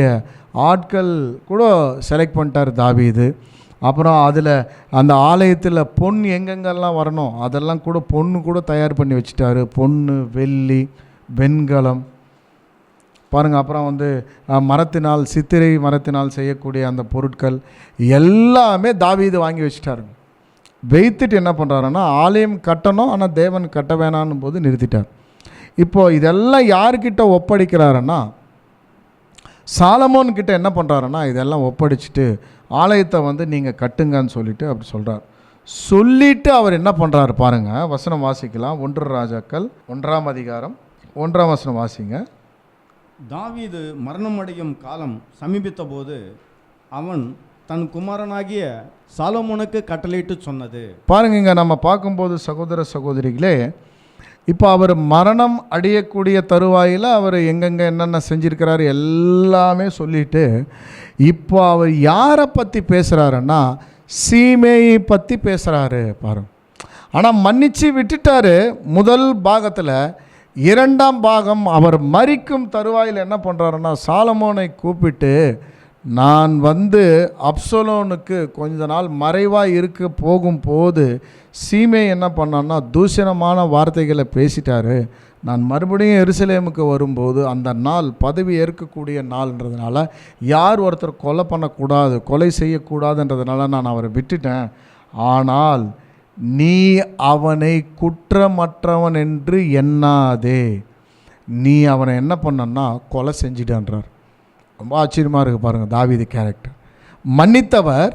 ஆட்கள் கூட செலக்ட் பண்ணிட்டார் தாவீது. அப்புறம் அதில் அந்த ஆலயத்தில் பொன் எங்கெங்கெல்லாம் வரணும் அதெல்லாம் கூட பொண்ணு கூட தயார் பண்ணி வச்சுட்டாரு. பொண்ணு, வெள்ளி, வெண்கலம் பாருங்கள். அப்புறம் வந்து மரத்தினால், சித்திரை மரத்தினால் செய்யக்கூடிய அந்த பொருட்கள் எல்லாமே தாவீது வாங்கி வச்சுட்டாருங்க. வைத்துட்டு என்ன பண்ணுறாருன்னா, ஆலயம் கட்டணும் ஆனால் தேவன் கட்ட வேணான்னும் போது நிறுத்திட்டார். இப்போது இதெல்லாம் யார்கிட்ட ஒப்படைக்கிறாருன்னா, சாலமோன் கிட்ட என்ன பண்ணுறாருன்னா இதெல்லாம் ஒப்படைச்சிட்டு ஆலயத்தை வந்து நீங்கள் கட்டுங்கன்னு சொல்லிட்டு அப்படி சொல்கிறார். சொல்லிவிட்டு அவர் என்ன பண்ணுறாரு பாருங்கள், வசனம் வாசிக்கலாம். 1 ராஜாக்கள் 1ஆம் அதிகாரம் 1ஆம் வசனம் வாசிங்க. தாவீது மரணமடையும் காலம் சமீபித்த போது அவன் தன் குமாரனாகிய சாலமோனுக்கு கட்டளையிட்டு சொன்னது. பாருங்க, இங்கே நம்ம பார்க்கும்போது சகோதர சகோதரிகளே, இப்போ அவர் மரணம் அடையக்கூடிய தருவாயில் அவர் எங்கெங்கே என்னென்ன செஞ்சுருக்கிறாரு எல்லாமே சொல்லிட்டு இப்போ அவர் யாரை பற்றி பேசுகிறாருன்னா சீமையை பற்றி பேசுகிறாரு பாருங்க. ஆனால் மன்னிச்சு விட்டுட்டாரு முதல் பாகத்தில். 2ஆம் பாகம் அவர் மரிக்கும் தருவாயில் என்ன பண்ணுறாருன்னா, சாலமோனை கூப்பிட்டு, நான் வந்து அப்சலோனுக்கு கொஞ்ச நாள் மறைவாக இருக்க போகும்போது சீமை என்ன பண்ணான்னா தூஷணமான வார்த்தைகளை பேசிட்டாரு. நான் மறுபடியும் எருசலேமுக்கு வரும்போது அந்த நாள் பதவி ஏற்கக்கூடிய நாள்ன்றதுனால யார் ஒருத்தர் கொலை பண்ணக்கூடாது, கொலை செய்யக்கூடாதுன்றதுனால நான் அவரை விட்டுட்டேன். ஆனால் நீ அவனை குற்றமற்றவன் என்று எண்ணாதே, நீ அவனை என்ன பண்ணன்னா கொலை செஞ்சிட்டான்றார். ரொம்ப ஆச்சரியமாக இருக்குது பாருங்கள் தாவீது கேரக்டர். மன்னித்தவர்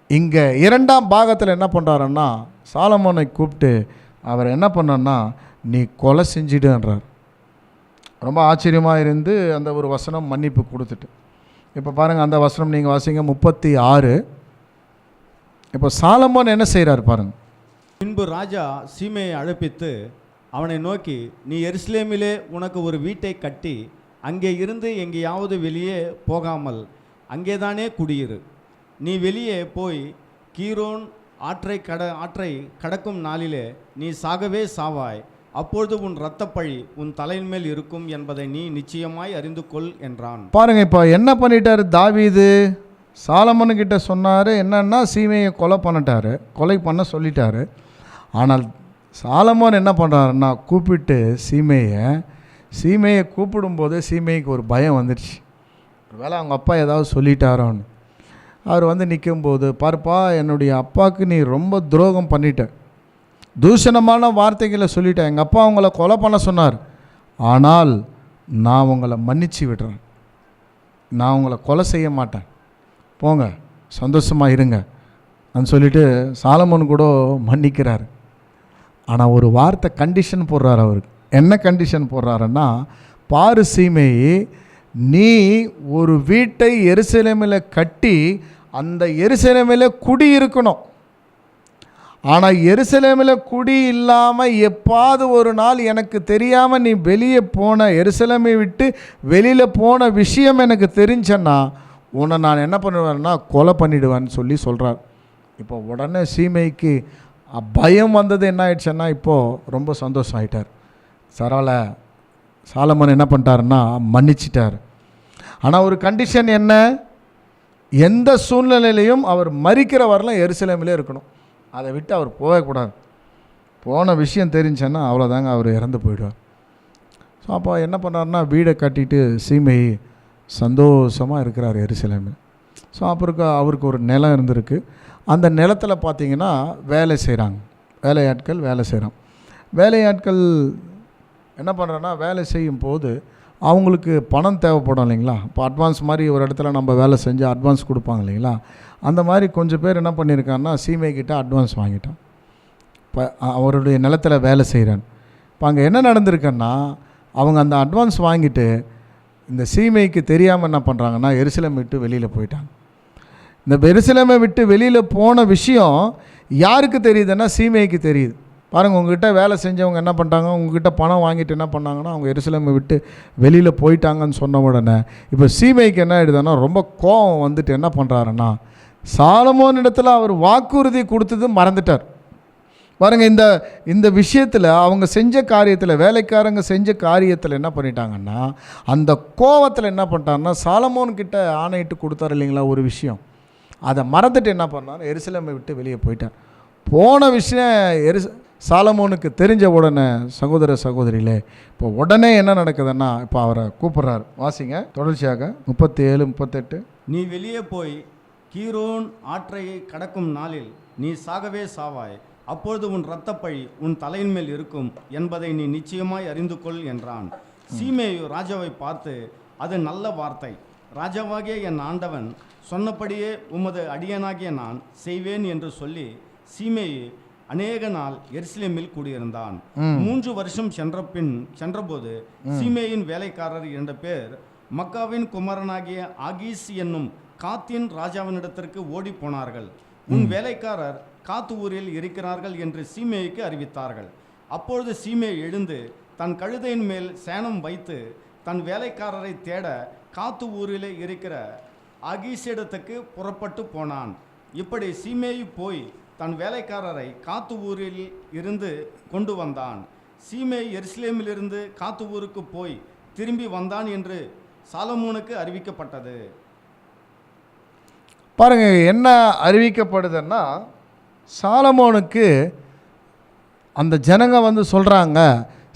இங்கே 2ஆம் பாகத்தில் என்ன பண்ணுறாருன்னா சாலமோனை கூப்பிட்டு அவர் என்ன பண்ணன்னா நீ கொலை செஞ்சிடுன்றார். ரொம்ப ஆச்சரியமாக இருந்து அந்த ஒரு வசனம் மன்னிப்பு கொடுத்துட்டு. இப்போ பாருங்கள் அந்த வசனம் நீங்கள் வாசிங்க 36. இப்போ சாலமோன் என்ன செய்கிறார் பாருங்கள். பின்பு ராஜா சீமையை அழைப்பித்து அவனை நோக்கி, நீ எருசலேமிலே உனக்கு ஒரு வீட்டை கட்டி அங்கே இருந்து எங்கேயாவது வெளியே போகாமல் அங்கேதானே குடியிரு. நீ வெளியே போய் கீரோன் ஆற்றை கடக்கும் நாளிலே நீ சாகவே சாவாய். அப்பொழுது உன் இரத்தப்பழி உன் தலையின் மேல் இருக்கும் என்பதை நீ நிச்சயமாய் அறிந்து கொள் என்றான். பாருங்க, இப்போ என்ன பண்ணிட்டாரு தாவீது, சாலமோன்கிட்ட சொன்னார் என்னன்னா சீமையை கொலை பண்ண சொல்லிட்டாரு. ஆனால் சாலமோன் என்ன பண்ணுறாருன்னா கூப்பிட்டு சீமையை கூப்பிடும்போது சீமைக்கு ஒரு பயம் வந்துடுச்சு. ஒருவேளை அவங்க அப்பா ஏதாவது சொல்லிட்டாரோன்னு. அவர் வந்து நிற்கும்போது, பாருப்பா என்னுடைய அப்பாவுக்கு நீ ரொம்ப துரோகம் பண்ணிட்ட, தூஷணமான வார்த்தைகளை சொல்லிட்ட, எங்கள் அப்பா உங்களை கொலை பண்ண சொன்னார், ஆனால் நான் உங்களை மன்னிச்சு விடுறேன், நான் உங்களை கொலை செய்ய மாட்டேன், போங்க சந்தோஷமாக இருங்க நான் சொல்லிவிட்டு சாலமோன் கூட மன்னிக்கிறார். ஆனால் ஒரு வார்த்தை கண்டிஷன் போடுறார். அவருக்கு என்ன கண்டிஷன் போடுறாருன்னா, பாரு சீமேயி, நீ ஒரு வீட்டை எருசலேமில் கட்டி அந்த எருசலேமில் குடி இருக்கணும். ஆனால் எருசலேமில் குடி இல்லாமல் எப்பாவது ஒரு நாள் எனக்கு தெரியாமல் நீ வெளியே போன, எருசலேமை விட்டு வெளியில் போன விஷயம் எனக்கு தெரிஞ்சேன்னா உன்னை நான் என்ன பண்ணுவேன்னா கொலை பண்ணிடுவேன்னு சொல்கிறார். இப்போ உடனே சீமைக்கு பயம் வந்தது. என்ன ஆயிடுச்சுன்னா இப்போது ரொம்ப சந்தோஷம் ஆகிட்டார். சரவல சாலமோன் என்ன பண்ணிட்டாருன்னா மன்னிச்சிட்டார். ஆனால் ஒரு கண்டிஷன் என்ன, எந்த சூழ்நிலையிலையும் அவர் மரிக்கிற வரலாம் எருசலேமிலே இருக்கணும், அதை விட்டு அவர் போகக்கூடாது. போன விஷயம் தெரிஞ்சேன்னா அவ்வளோதாங்க, அவர் இறந்து போயிடுவார். ஸோ அப்போ என்ன பண்ணுறாருன்னா வீடை கட்டிட்டு சீமை சந்தோஷமாக இருக்கிறார் எருசலேமில். ஸோ அவருக்கு ஒரு நிலம் இருந்திருக்கு. அந்த நிலத்தில் பார்த்திங்கன்னா வேலை செய்கிறாங்க, வேலையாட்கள் வேலை செய்கிறான். வேலையாட்கள் என்ன பண்ணுறோன்னா வேலை செய்யும் போது அவங்களுக்கு பணம் தேவைப்படும் இல்லைங்களா. இப்போ அட்வான்ஸ் மாதிரி ஒரு இடத்துல நம்ம வேலை செஞ்சு அட்வான்ஸ் கொடுப்பாங்க இல்லைங்களா. அந்த மாதிரி கொஞ்சம் பேர் என்ன பண்ணியிருக்காங்கன்னா சீமைக்கிட்ட அட்வான்ஸ் வாங்கிட்டான். இப்போ அவருடைய நிலத்தில் வேலை செய்கிறான். இப்போ அங்கே என்ன நடந்திருக்குன்னா, அவங்க அந்த அட்வான்ஸ் வாங்கிட்டு இந்த சீமைக்கு தெரியாமல் என்ன பண்ணுறாங்கன்னா எருசலேம் விட்டு வெளியில் போயிட்டாங்க. இந்த எருசலேமை விட்டு வெளியில் போன விஷயம் யாருக்கு தெரியுதுன்னா சீமைக்கு தெரியுது. பாருங்கள், உங்ககிட்ட வேலை செஞ்சவங்க என்ன பண்ணிட்டாங்க, உங்ககிட்ட பணம் வாங்கிட்டு என்ன பண்ணாங்கன்னா அவங்க எருசலேமை விட்டு வெளியில் போயிட்டாங்கன்னு சொன்ன உடனே இப்போ சீமைக்கு என்ன ஆகிடுதுன்னா ரொம்ப கோபம் வந்துட்டு என்ன பண்ணுறாருன்னா சாலமோன் இடத்துல அவர் வாக்குறுதி கொடுத்தது மறந்துட்டார். பாருங்கள், இந்த விஷயத்தில் அவங்க செஞ்ச காரியத்தில், வேலைக்காரங்க செஞ்ச காரியத்தில் என்ன பண்ணிட்டாங்கன்னா அந்த கோவத்தில் என்ன பண்ணிட்டாருன்னா சாலமோன்கிட்ட ஆணையிட்டு கொடுத்தார் இல்லைங்களா ஒரு விஷயம், அதை மறந்துட்டு என்ன பண்ணார் எருசலேமை விட்டு வெளியே போயிட்டார். போன விஷயம் சாலமோனுக்கு தெரிஞ்ச உடனே சகோதர சகோதரிகளே இப்போ உடனே என்ன நடக்குதுன்னா இப்போ அவரை கூப்பிட்றாரு. வாசிங்க தொடர்ச்சியாக 37, 38. நீ வெளியே போய் கீரோன் ஆற்றை கடக்கும் நாளில் நீ சாகவே சாவாய், அப்பொழுது உன் இரத்தப்பழி உன் தலையின் மேல் இருக்கும் என்பதை நீ நிச்சயமாய் அறிந்து கொள் என்றான். சீமேயு ராஜாவை பார்த்து, அது நல்ல வார்த்தை, ராஜாவாகிய என் ஆண்டவன் சொன்னபடியே உமது அடியனாகிய நான் செய்வேன் என்று சொல்லி சீமேயு அநேக நாள் எருசலேமில் கூடியிருந்தான். 3 வருஷம் சென்றபோது சீமேயின் வேலைக்காரர் 2 பேர் மக்காவின் குமாரனாகிய ஆகீஸ் என்னும் காத்தின் ராஜாவினிடத்திற்கு ஓடி போனார்கள். உன் வேலைக்காரர் காத்து ஊரில் இருக்கிறார்கள் என்று சீமேயுக்கு அறிவித்தார்கள். அப்பொழுது சீமே எழுந்து தன் கழுதையின் மேல் சேணம் வைத்து தன் வேலைக்காரரை தேட காத்து ஊரிலே இருக்கிற ஆகீஸிடத்துக்கு புறப்பட்டு போனான். இப்படி சீமேயு போய் தன் வேலைக்காரரை காத்து ஊரில் இருந்து கொண்டு வந்தான். சீமே எருசலேமிலிருந்து காத்து ஊருக்கு போய் திரும்பி வந்தான் என்று சாலமோனுக்கு அறிவிக்கப்பட்டது. பாருங்க, என்ன அறிவிக்கப்படுதுன்னா சாலமோனுக்கு அந்த ஜனங்க வந்து சொல்கிறாங்க,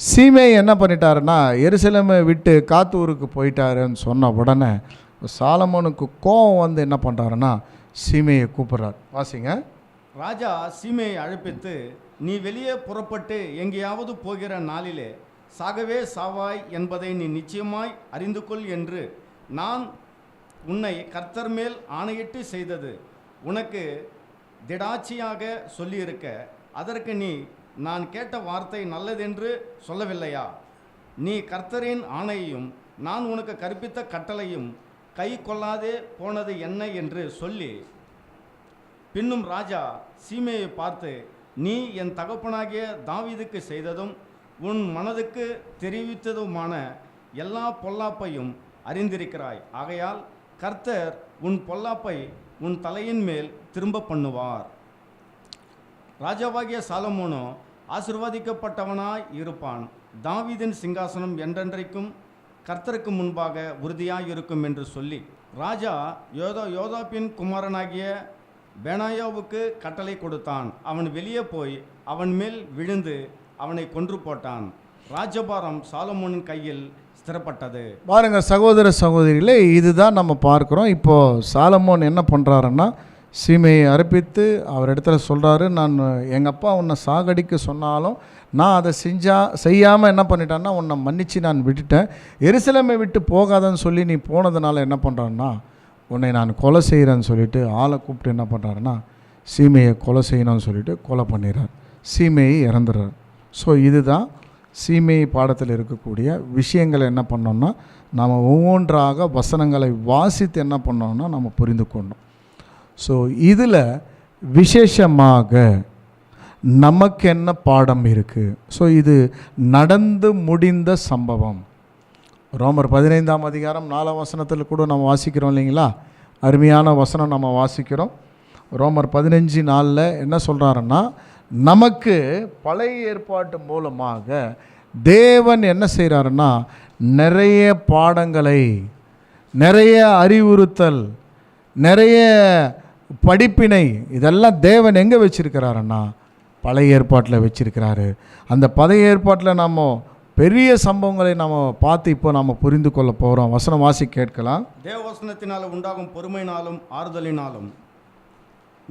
சீமே என்ன பண்ணிட்டாருன்னா எருசலேமை விட்டு காத்து ஊருக்கு போயிட்டாருன்னு சொன்ன உடனே சாலமோனுக்கு கோபம் வந்து என்ன பண்ணுறாருன்னா சீமையை கூப்பிட்றார். வாசிங்க. ராஜா சீமையை அழைப்பித்து, நீ வெளியே புறப்பட்டு எங்கேயாவது போகிற நாளிலே சாகவே சாவாய் என்பதை நீ நிச்சயமாய் அறிந்து கொள் என்று நான் உன்னை கர்த்தர் மேல் ஆணையிட்டு செய்தது உனக்கு திடாட்சியாக சொல்லியிருக்க, அதற்கு நீ நான் கேட்ட வார்த்தை நல்லதென்று சொல்லவில்லையா? நீ கர்த்தரின் ஆணையையும் நான் உனக்கு கற்பித்த கட்டளையும் கை கொள்ளாதே போனது என்ன என்று சொல்லி, பின்னும் ராஜா சீமேயை பார்த்து, நீ என் தகப்பனாகிய தாவீதுக்கு செய்ததும் உன் மனதுக்கு தெரிவித்ததுமான எல்லா பொல்லாப்பையும் அறிந்திருக்கிறாய், ஆகையால் கர்த்தர் உன் பொல்லாப்பை உன் தலையின் மேல் திரும்ப பண்ணுவார். ராஜாவாகிய சாலமோனோ ஆசிர்வதிக்கப்பட்டவனாய் இருப்பான், தாவீதின் சிங்காசனம் என்றென்றைக்கும் கர்த்தருக்கு முன்பாக உறுதியாயிருக்கும் என்று சொல்லி ராஜா யோதாபின் குமாரனாகிய பெனாயாவுக்கு கட்டளை கொடுத்தான். அவன் வெளியே போய் அவன் மேல் விழுந்து அவனை கொன்று போட்டான். ராஜபாரம் சாலமோனின் கையில் ஸ்திரப்பட்டது. பாருங்க சகோதர சகோதரிகளே, இதுதான் நம்ம பார்க்குறோம். இப்போது சாலமோன் என்ன பண்ணுறாருன்னா, சீமையை அர்ப்பித்து அவர் இடத்துல சொல்கிறாரு, நான் எங்கள் அப்பா உன்னை சாகடிக்க சொன்னாலும் நான் அதை செய்யாமல் என்ன பண்ணிட்டேன்னா உன்னை மன்னித்து நான் விட்டுட்டேன். எருசலேமை விட்டு போகாதன்னு சொல்லி நீ போனதுனால என்ன பண்ணுறான்னா உன்னை நான் கொலை செய்கிறேன்னு சொல்லிட்டு ஆளை கூப்பிட்டு என்ன பண்ணுறாருன்னா சீமையை கொலை செய்யணும்னு சொல்லிட்டு கொலை பண்ணிடுறார். சீமையை இறந்துடுறார். ஸோ இதுதான் சீமை பாடத்தில் இருக்கக்கூடிய விஷயங்களை என்ன பண்ணோம்னா நாம் ஒவ்வொன்றாக வசனங்களை வாசித்து என்ன பண்ணோம்னா நம்ம புரிந்து கொண்டோம். ஸோ இதில் விசேஷமாக நமக்கு என்ன பாடம் இருக்குது? ஸோ இது நடந்து முடிந்த சம்பவம். ரோமர் 15ஆம் அதிகாரம் 4ஆம் வசனத்தில் கூட நம்ம வாசிக்கிறோம் இல்லைங்களா? அருமையான வசனம் நம்ம வாசிக்கிறோம். ரோமர் 15:4 என்ன சொல்கிறாருன்னா, நமக்கு பழைய ஏற்பாட்டு மூலமாக தேவன் என்ன செய்கிறாருன்னா நிறைய பாடங்களை, நிறைய அறிவுறுத்தல், நிறைய படிப்பினை இதெல்லாம் தேவன் எங்கே வச்சிருக்கிறாருன்னா பழைய ஏற்பாட்டில் வச்சிருக்கிறாரு. அந்த பழைய ஏற்பாட்டில் நம்ம பெரிய சம்பவங்களை நம்ம பார்த்து இப்போ நம்ம புரிந்து கொள்ள போகிறோம். வசனம் வாசி கேட்கலாம். தேவவசனத்தினால் உண்டாகும் பொறுமையினாலும் ஆறுதலினாலும்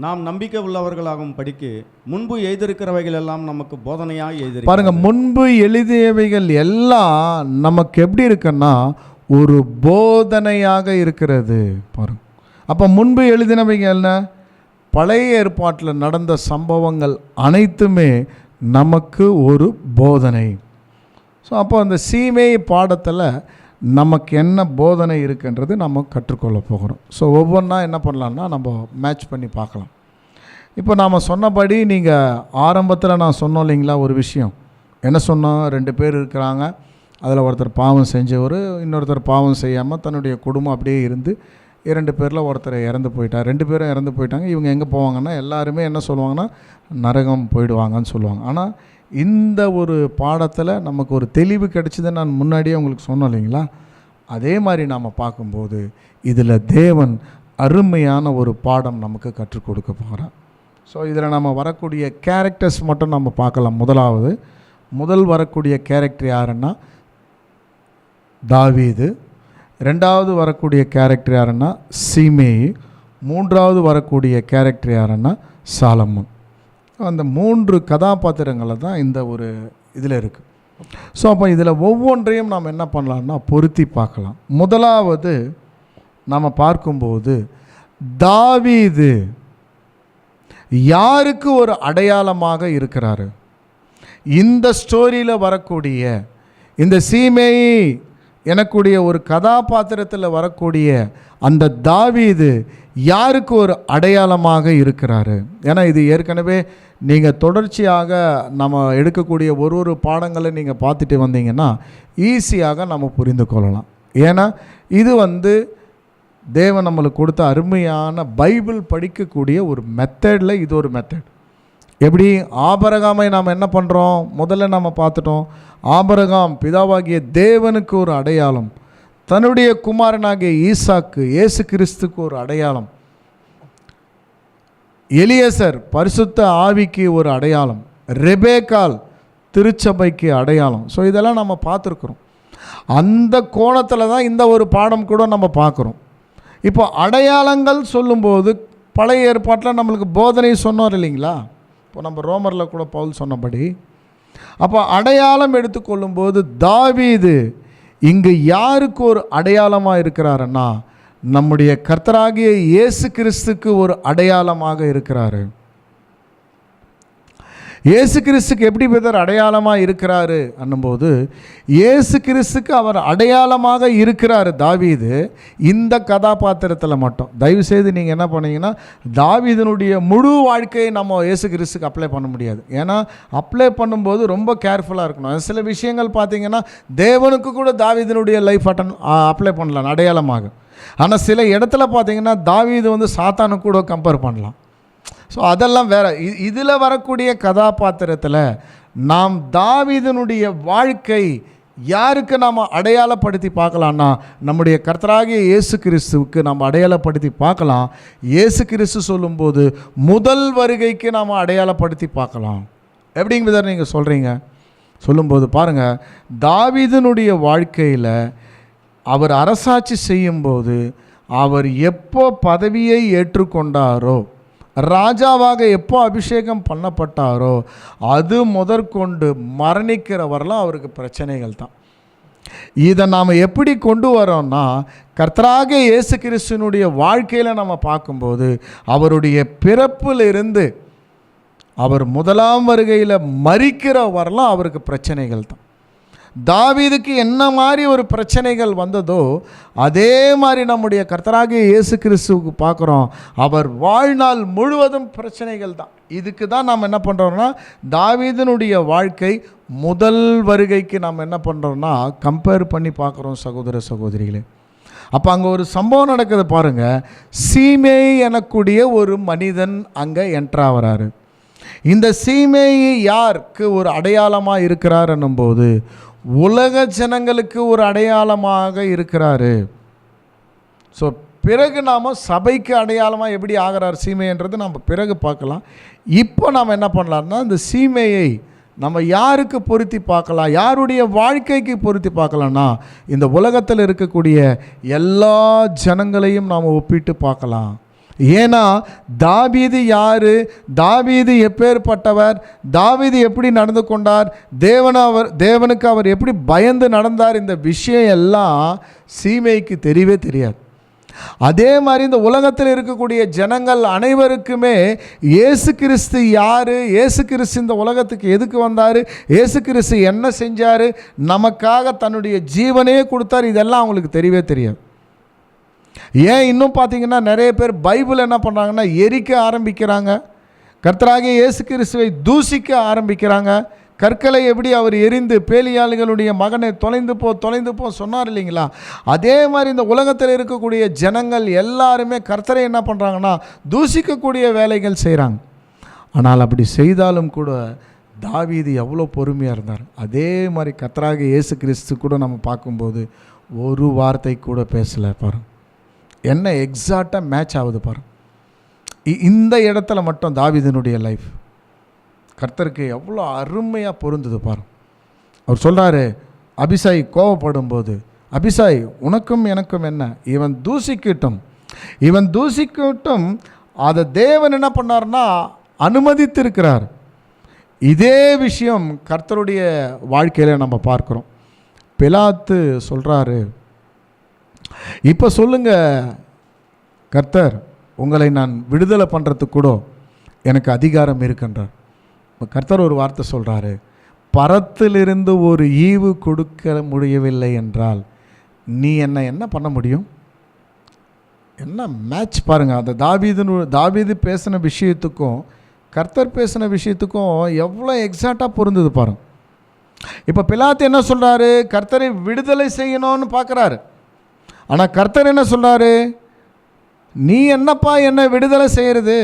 நாம் நம்பிக்கை உள்ளவர்களாகும் படிக்கு முன்பு எழுதியிருக்கிறவைகள் எல்லாம் நமக்கு போதனையாக எழுதி பாருங்க, முன்பு எழுதியவைகள் எல்லாம் நமக்கு எப்படி இருக்குன்னா ஒரு போதனையாக இருக்கிறது. பாருங்க, அப்போ முன்பு எழுதினவைகள் என்ன? பழைய ஏற்பாட்டில் நடந்த சம்பவங்கள் அனைத்துமே நமக்கு ஒரு போதனை. ஸோ அப்போ அந்த சீமை பாடத்தில் நமக்கு என்ன போதனை இருக்குன்றது நம்ம கற்றுக்கொள்ள போகிறோம். ஸோ ஒவ்வொன்றா என்ன பண்ணலான்னா நம்ம மேட்ச் பண்ணி பார்க்கலாம். இப்போ நாம் சொன்னபடி நீங்கள் ஆரம்பத்தில் நான் சொன்னோம் இல்லைங்களா, ஒரு விஷயம் என்ன சொன்னோம், 2 பேர் இருக்கிறாங்க, அதில் ஒருத்தர் பாவம் செஞ்சவர், இன்னொருத்தர் பாவம் செய்யாமல் தன்னுடைய குடும்பம் அப்படியே இருந்து 2 பேரில் ஒருத்தர் இறந்து போயிட்டார். 2 பேரும் இறந்து போயிட்டாங்க. இவங்க எங்கே போவாங்கன்னா எல்லாருமே என்ன சொல்லுவாங்கன்னா நரகம் போயிடுவாங்கன்னு சொல்லுவாங்க. ஆனால் இந்த ஒரு பாடத்தில் நமக்கு ஒரு தெளிவு கிடைச்சதுன்னு நான் முன்னாடியே உங்களுக்கு சொன்னோம் இல்லைங்களா? அதே மாதிரி நாம் பார்க்கும்போது இதில் தேவன் அருமையான ஒரு பாடம் நமக்கு கற்றுக் கொடுக்க போகிறார். ஸோ இதில் நம்ம வரக்கூடிய கேரக்டர்ஸ் மட்டும் நம்ம பார்க்கலாம். முதல் வரக்கூடிய கேரக்டர் யாருன்னா தாவீது, 2வது வரக்கூடிய கேரக்டர் யாருன்னா சீமே, 3வது வரக்கூடிய கேரக்டர் யாருன்னா சாலமோன். அந்த 3 கதாபாத்திரங்களை தான் இந்த ஒரு இதில் இருக்குது. ஸோ அப்போ இதில் ஒவ்வொன்றையும் நாம் என்ன பண்ணலாம்னா பொருத்தி பார்க்கலாம். முதலாவது நாம் பார்க்கும்போது தாவீது யாருக்கு ஒரு அடையாளமாக இருக்கிறாரு? இந்த ஸ்டோரியில் வரக்கூடிய இந்த சீமை எனக்கூடிய ஒரு கதாபாத்திரத்தில் வரக்கூடிய அந்த தாவீது யாருக்கு ஒரு அடையாளமாக இருக்கிறாரு? ஏன்னா இது ஏற்கனவே நீங்கள் தொடர்ச்சியாக நம்ம எடுக்கக்கூடிய ஒரு பாடங்களை நீங்கள் பார்த்துட்டு வந்தீங்கன்னா ஈஸியாக நம்ம புரிந்து கொள்ளலாம். ஏன்னா இது தேவன் நம்மளுக்கு கொடுத்த அருமையான பைபிள் படிக்கக்கூடிய ஒரு மெத்தடில் இது ஒரு மெத்தட். எப்படி ஆபிரகாமை நாம் என்ன பண்ணுறோம், முதல்ல நம்ம பார்த்துட்டோம். ஆபிரகாம் பிதாவாகிய தேவனுக்கு ஒரு அடையாளம், தன்னுடைய குமாரனாகிய ஈசாக்கு இயேசு கிறிஸ்துக்கு ஒரு அடையாளம், எலியேசர் பரிசுத்த ஆவிக்கு ஒரு அடையாளம், ரெபேக்கால் திருச்சபைக்கு அடையாளம். ஸோ இதெல்லாம் நம்ம பார்த்துருக்குறோம். அந்த கோணத்தில் தான் இந்த ஒரு பாடம் கூட நம்ம பார்க்குறோம். இப்போ அடையாளங்கள் சொல்லும்போது பழைய ஏற்பாட்டில் நம்மளுக்கு போதனை சொன்னோம் இல்லைங்களா? இப்போ நம்ம ரோமரில் கூட பவுல் சொன்னபடி அப்போ அடையாளம் எடுத்துக்கொள்ளும்போது தாவீது இங்கு யாருக்கு ஒரு அடையாளமாக இருக்கிறாருன்னா நம்முடைய கர்த்தராகிய இயேசு கிறிஸ்துக்கு ஒரு அடையாளமாக இருக்கிறாரு. இயேசு கிறிஸ்துக்கு எப்படி பேர் அடையாளமாக இருக்கிறாரு ಅನ್ನும்போது இயேசு கிறிஸ்துக்கு அவர் அடையாளமாக இருக்கிறாரு தாவீது இந்த கதாபாத்திரத்தில் மட்டும். தயவுசெய்து நீங்கள் என்ன பண்ணீங்கன்னா தாவீதனுடைய முழு வாழ்க்கையை நம்ம இயேசு கிறிஸ்துக்கு அப்ளை பண்ண முடியாது. ஏன்னா அப்ளை பண்ணும்போது ரொம்ப கேர்ஃபுல்லாக இருக்கணும். சில விஷயங்கள் பார்த்தீங்கன்னா தேவனுக்கு கூட தாவீதனுடைய லைஃப் அப்ளை பண்ணலாம் அடையாளமாக. ஆனால் சில இடத்துல பார்த்தீங்கன்னா தாவீது சாத்தானுக்கு கூட கம்பேர் பண்ணலாம். ஸோ அதெல்லாம் வேறு. இதில் வரக்கூடிய கதாபாத்திரத்தில் நாம் தாவீதனுடைய வாழ்க்கை யாருக்கு நாம் அடையாளப்படுத்தி பார்க்கலான்னா நம்முடைய கர்த்தராகிய இயேசு கிறிஸ்துவுக்கு நாம் அடையாளப்படுத்தி பார்க்கலாம். இயேசு கிறிஸ்து சொல்லும்போது முதல் வருகைக்கு நாம் அடையாளப்படுத்தி பார்க்கலாம். எப்படிங்க விதர் நீங்கள் சொல்கிறீங்க? சொல்லும்போது பாருங்கள், தாவீதினுடைய வாழ்க்கையில் அவர் அரசாட்சி செய்யும்போது அவர் எப்போ பதவியை ஏற்றுக்கொண்டாரோ, ராஜாவாக எப்போ அபிஷேகம் பண்ணப்பட்டாரோ, அது முதற்கொண்டு மரணிக்கிற வரலாம் அவருக்கு பிரச்சனைகள் தான். இதை நாம் எப்படி கொண்டு வரோம்னா, கர்த்தராகிய இயேசு கிறிஸ்துவினுடைய வாழ்க்கையில் நம்ம பார்க்கும்போது அவருடைய பிறப்பிலிருந்து அவர் முதலாம் வருகையில் மரிக்கிற வரலாம் அவருக்கு பிரச்சனைகள் தான். தாவீதுக்கு என்ன மாதிரி ஒரு பிரச்சனைகள் வந்ததோ அதே மாதிரி நம்முடைய கர்த்தராகிய இயேசு கிறிஸ்துவுக்கு பார்க்குறோம். அவர் வாழ்நாள் முழுவதும் பிரச்சனைகள் தான். இதுக்கு தான் நாம் என்ன பண்ணுறோம்னா, தாவீதினுடைய வாழ்க்கை முதல் வருகைக்கு நாம் என்ன பண்ணுறோம்னா கம்பேர் பண்ணி பார்க்குறோம் சகோதர சகோதரிகளே. அப்போ அங்கே ஒரு சம்பவம் நடக்குது பாருங்கள். சீமேய் எனக்கூடிய ஒரு மனிதன் அங்கே என்ட்ராகிறாரு. இந்த சீமேயி யாருக்கு ஒரு அடையாளமாக இருக்கிறார் என்னும்போது உலக ஜனங்களுக்கு ஒரு அடையாளமாக இருக்கிறாரு. ஸோ பிறகு நாம் சபைக்கு அடையாளமாக எப்படி ஆகிறார் சீமைன்றது நம்ம பிறகு பார்க்கலாம். இப்போ நாம் என்ன பண்ணலாம்னா, இந்த சீமையை நம்ம யாருக்கு பொருத்தி பார்க்கலாம், யாருடைய வாழ்க்கைக்கு பொருத்தி பார்க்கலாம்னா, இந்த உலகத்தில் இருக்கக்கூடிய எல்லா ஜனங்களையும் நாம் ஒப்பிட்டு பார்க்கலாம். ஏன்னா தாவீது யார், தாவீது எப்பேற்பட்டவர், தாவீது எப்படி நடந்து கொண்டார், தேவனுக்கு அவர் எப்படி பயந்து நடந்தார், இந்த விஷயம் எல்லாம் சீமைக்கு தெரியவே தெரியாது. அதே மாதிரி இந்த உலகத்தில் இருக்கக்கூடிய ஜனங்கள் அனைவருக்குமே இயேசு கிறிஸ்து யார், இயேசு கிறிஸ்து இந்த உலகத்துக்கு எதுக்கு வந்தார், இயேசு கிறிஸ்து என்ன செஞ்சார், நமக்காக தன்னுடைய ஜீவனையே கொடுத்தார், இதெல்லாம் அவங்களுக்கு தெரியவே தெரியாது. ஏன் இன்னும் பார்த்தீங்கன்னா நிறைய பேர் பைபிள் என்ன பண்ணுறாங்கன்னா எரிக்க ஆரம்பிக்கிறாங்க, கர்த்தராகிய இயேசு கிறிஸ்துவை தூசிக்க ஆரம்பிக்கிறாங்க. கற்களை எப்படி அவர் எரிந்து பேலியாளிகளுடைய மகனை தொலைந்து போ சொன்னார் இல்லைங்களா, அதே மாதிரி இந்த உலகத்தில் இருக்கக்கூடிய ஜனங்கள் எல்லாருமே கர்த்தரை என்ன பண்ணுறாங்கன்னா தூசிக்கக்கூடிய வேலைகள் செய்கிறாங்க. ஆனால் அப்படி செய்தாலும் கூட தாவீது எவ்வளோ பொறுமையாக இருந்தார். அதே மாதிரி கர்த்தராகிய இயேசு கிறிஸ்து கூட நம்ம பார்க்கும்போது ஒரு வார்த்தை கூட பேசலை. பாருங்க என்ன எக்ஸாக்டாக மேட்ச் ஆகுது பாருங்க. இந்த இடத்துல மட்டும் தாவீதினுடைய லைஃப் கர்த்தருக்கு எவ்வளோ அருமையாக பொருந்தது பாருங்க. அவர் சொல்கிறாரு, அபிசாய் கோவப்படும் போது, அபிசாய் உனக்கும் எனக்கும் என்ன, இவன் தூசிக்கட்டும் அதை தேவன் என்ன பண்ணார்னா அனுமதித்திருக்கிறார். இதே விஷயம் கர்த்தருடைய வாழ்க்கையில் நம்ம பார்க்குறோம். பிலாத்து சொல்கிறாரு, இப்போ சொல்லுங்கள் கர்த்தர், உங்களை நான் விடுதலை பண்ணுறதுக்கு கூட எனக்கு அதிகாரம் இருக்குன்றார். இப்போ கர்த்தர் ஒரு வார்த்தை சொல்கிறாரு, பரத்திலிருந்து ஒரு ஈவு கொடுக்க முடியவில்லை என்றால் நீ என்ன பண்ண முடியும்? என்ன மேட்ச் பாருங்கள். அந்த தாவீது பேசின விஷயத்துக்கும் கர்த்தர் பேசின விஷயத்துக்கும் எவ்வளோ எக்ஸாக்டாக பொருந்தது பாருங்கள். இப்போ பிலாத்து என்ன சொல்கிறாரு, கர்த்தரை விடுதலை செய்யணும்னு பார்க்குறாரு. ஆனால் கர்த்தர் என்ன சொல்கிறாரு, நீ என்னப்பா என்னை விடுதலை செய்கிறது,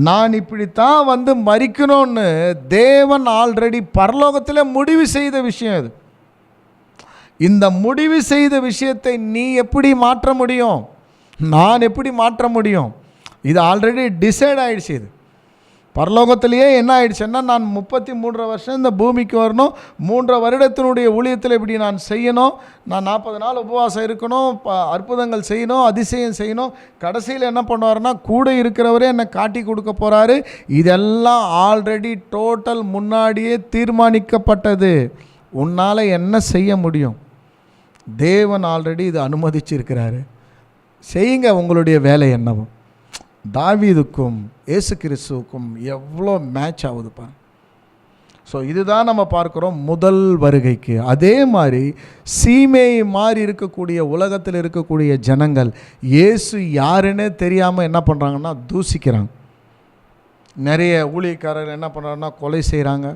நான் இப்படித்தான் வந்து மரிக்கணும்னு தேவன் ஆல்ரெடி பரலோகத்தில் முடிவு செய்த விஷயம் இது. இந்த முடிவு செய்த விஷயத்தை நீ எப்படி மாற்ற முடியும், நான் எப்படி மாற்ற முடியும்? இது ஆல்ரெடி டிசைட் ஆகிடுச்சு. இது பரலோகத்திலேயே என்ன ஆயிடுச்சுன்னா, நான் 33 வருஷம் இந்த பூமிக்கு வரணும், 3 வருடத்தினுடைய ஊழியத்தில் இப்படி நான் செய்யணும், நான் 40 நாள் உபவாசம் இருக்கணும், அற்புதங்கள் செய்யணும், அதிசயம் செய்யணும். கடைசியில் என்ன பண்ணுவாருன்னா, கூட இருக்கிறவரே என்னை காட்டி கொடுக்க போகிறாரு. இதெல்லாம் ஆல்ரெடி டோட்டல் முன்னாடியே தீர்மானிக்கப்பட்டது. உன்னால் என்ன செய்ய முடியும்? தேவன் ஆல்ரெடி இது அனுமதிச்சிருக்கிறாரு. செய்யுங்க, உங்களுடைய வேலை என்னவோ. தாவீதுக்கும் இயேசு கிறிஸ்துவுக்கும் எவ்வளோ மேட்ச் ஆகுது பாருங்க. ஸோ இதுதான் நம்ம பார்க்குறோம் முதல் வருகைக்கு. அதே மாதிரி சீமையை மாறி இருக்கக்கூடிய உலகத்தில் இருக்கக்கூடிய ஜனங்கள் இயேசு யாருன்னே தெரியாமல் என்ன பண்ணுறாங்கன்னா தூசிக்கிறாங்க. நிறைய ஊழியக்காரர்கள் என்ன பண்ணுறாங்கன்னா கொலை செய்கிறாங்க.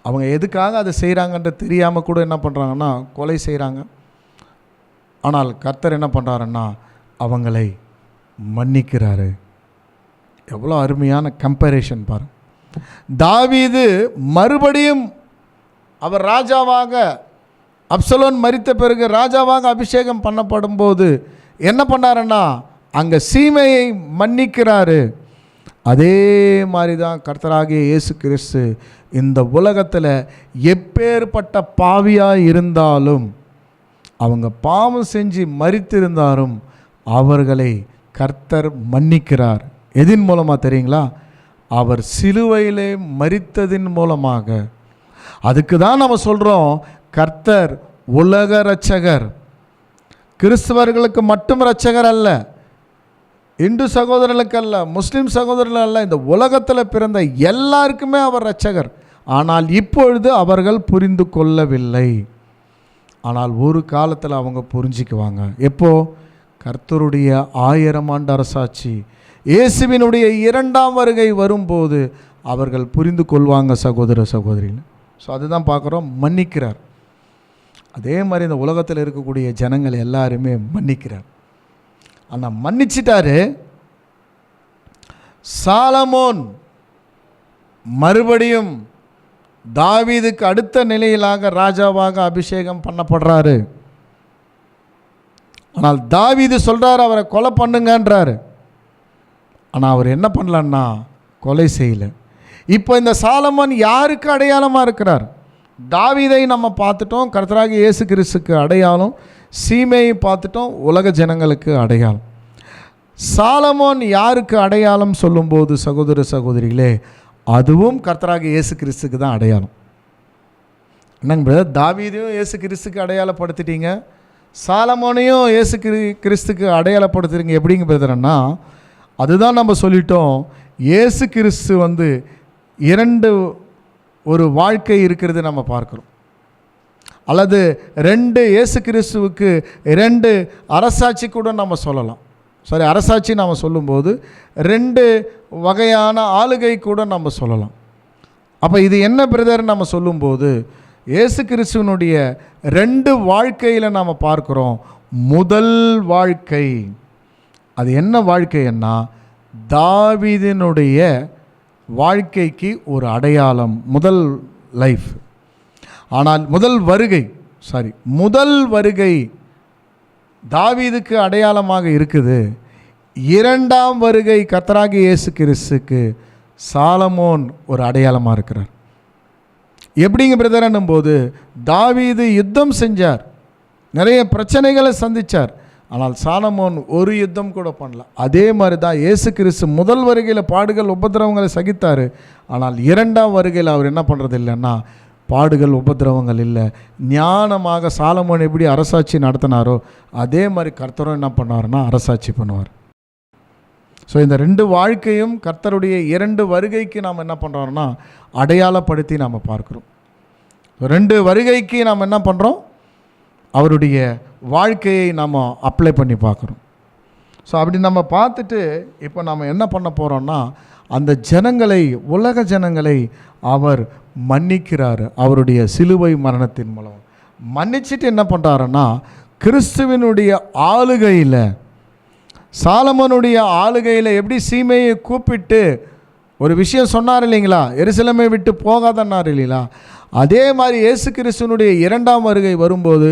அவங்க எதுக்காக அதை செய்கிறாங்கன்ற தெரியாமல் கூட என்ன பண்ணுறாங்கன்னா கொலை செய்கிறாங்க. ஆனால் கர்த்தர் என்ன பண்ணுறாருன்னா அவங்களை மன்னிக்கிறாரு. எவ்வளோ அருமையான கம்பேரிஷன் பாரு. தாவீது மறுபடியும் அவர் ராஜாவாக, அப்சலோன் மரித்த பிறகு ராஜாவாக அபிஷேகம் பண்ணப்படும் போது என்ன பண்ணாருன்னா அங்கே சீமையை மன்னிக்கிறாரு. அதே மாதிரி தான் கர்த்தராகிய இயேசு கிறிஸ்து இந்த உலகத்தில் எப்பேற்பட்ட பாவியாக இருந்தாலும், அவங்க பாவம் செஞ்சு மரித்திருந்தாலும் அவர்களை கர்த்தர் மன்னிக்கிறார். எதின் மூலமாக தெரியுங்களா? அவர் சிலுவையிலே மரித்ததின் மூலமாக. அதுக்கு தான் நம்ம சொல்கிறோம், கர்த்தர் உலக இரட்சகர். கிறிஸ்தவர்களுக்கு மட்டும் இரட்சகர் அல்ல, இந்து சகோதரர்களுக்கு அல்ல, முஸ்லீம் சகோதரர்கள் அல்ல, இந்த உலகத்தில் பிறந்த எல்லாருக்குமே அவர் இரட்சகர். ஆனால் இப்பொழுது அவர்கள் புரிந்து கொள்ளவில்லை. ஆனால் ஒரு காலத்தில் அவங்க புரிஞ்சிக்குவாங்க. எப்போ? கர்த்தருடைய 1000 ஆண்டு அரசாட்சி, இயேசுவினுடைய 2ஆம் வருகை வரும்போது அவர்கள் புரிந்து கொள்வாங்க சகோதர சகோதரின்னு. ஸோ அதுதான் பார்க்குறோம், மன்னிக்கிறார். அதே மாதிரி இந்த உலகத்தில் இருக்கக்கூடிய ஜனங்கள் எல்லாருமே மன்னிக்கிறார். ஆனால் மன்னிச்சிட்டாரு. சாலமோன் மறுபடியும் தாவீதுக்கு அடுத்த நிலையிலாக ராஜாவாக அபிஷேகம் பண்ணப்படுறாரு. ஆனால் தாவீது சொல்கிறார், அவரை கொலை பண்ணுங்கன்றாரு. ஆனால் அவர் என்ன பண்ணலன்னா கொலை செய்யலை. இப்போ இந்த சாலமோன் யாருக்கு அடையாளமாக இருக்கிறார்? தாவீதை நம்ம பார்த்துட்டோம், கர்த்தராகிய இயேசு கிறிஸ்துக்கு அடையாளம். சீமையை பார்த்துட்டோம், உலக ஜனங்களுக்கு அடையாளம். சாலமோன் யாருக்கு அடையாளம் சொல்லும்போது சகோதர சகோதரிகளே, அதுவும் கர்த்தராகிய இயேசு கிறிஸ்துக்கு தான் அடையாளம். என்னங்க பிரதர், தாவீதையும் இயேசு கிறிஸ்துக்கு அடையாளப்படுத்திட்டீங்க, சாலமோனையும் இயேசு கிறிஸ்துக்கு அடையாளப்படுத்துறீங்க, எப்படிங்க பிரதர்னா? அதுதான் நம்ம சொல்லிட்டோம். இயேசு கிறிஸ்து வந்து 2 ஒரு வாழ்க்கை இருக்கிறது நம்ம பார்க்குறோம். அல்லது 2 இயேசு கிறிஸ்துவுக்கு 2 அரசாட்சி கூட நம்ம சொல்லலாம். சரி, அரசாட்சி நாம் சொல்லும்போது 2 வகையான ஆளுகை கூட நம்ம சொல்லலாம். அப்போ இது என்ன பிரதர் நம்ம சொல்லும்போது, இயேசு கிறிஸ்துவனுடைய 2 வாழ்க்கையில் நாம் பார்க்குறோம். முதல் வாழ்க்கை அது என்ன வாழ்க்கைன்னா, தாவீதினுடைய வாழ்க்கைக்கு ஒரு அடையாளம், முதல் லைஃப். ஆனால் முதல் வருகை தாவீதுக்கு அடையாளமாக இருக்குது. 2ஆம் வருகை கர்த்தராகிய இயேசு கிறிஸ்துக்கு சாலமோன் ஒரு அடையாளமாக இருக்கிறார். எப்படிங்க பிரதர் என்னும்போது, தாவீது யுத்தம் செஞ்சார், நிறைய பிரச்சனைகளை சந்தித்தார். ஆனால் சாலமோன் ஒரு யுத்தம் கூட பண்ணல. அதே மாதிரி தான் இயேசு கிறிஸ்து முதல் வருகையில் பாடுகள் உபத்திரவங்களை சகித்தார். ஆனால் 2ஆம் வருகையில் அவர் என்ன பண்ணுறது இல்லைன்னா, பாடுகள் உபத்திரவங்கள் இல்லை. ஞானமாக சாலமோன் எப்படி அரசாட்சி நடத்தினாரோ அதே மாதிரி கர்த்தரும் என்ன பண்ணுவார்னா அரசாட்சி பண்ணுவார். ஸோ இந்த 2 வாழ்க்கையும் கர்த்தருடைய 2 வருகைக்கு நாம் என்ன பண்ணுறோம்னா அடையாளப்படுத்தி நாம் பார்க்குறோம். 2 வருகைக்கு நாம் என்ன பண்ணுறோம், அவருடைய வாழ்க்கையை நாம் அப்ளை பண்ணி பார்க்குறோம். ஸோ அப்படி நம்ம பார்த்துட்டு இப்போ நம்ம என்ன பண்ண போகிறோம்னா, அந்த ஜனங்களை, உலக ஜனங்களை அவர் மன்னிக்கிறார். அவருடைய சிலுவை மரணத்தின் மூலம் மன்னிச்சுட்டு என்ன பண்ணுறாருன்னா, கிறிஸ்துவினுடைய ஆளுகையில், சாலமோனுடைய ஆளுகையில் எப்படி சீமையை கூப்பிட்டு ஒரு விஷயம் சொன்னார் இல்லைங்களா, எருசலேமை விட்டு போகாதன்னார் இல்லைங்களா, அதே மாதிரி இயேசு கிறிஸ்துவனுடைய 2ஆம் வருகை வரும்போது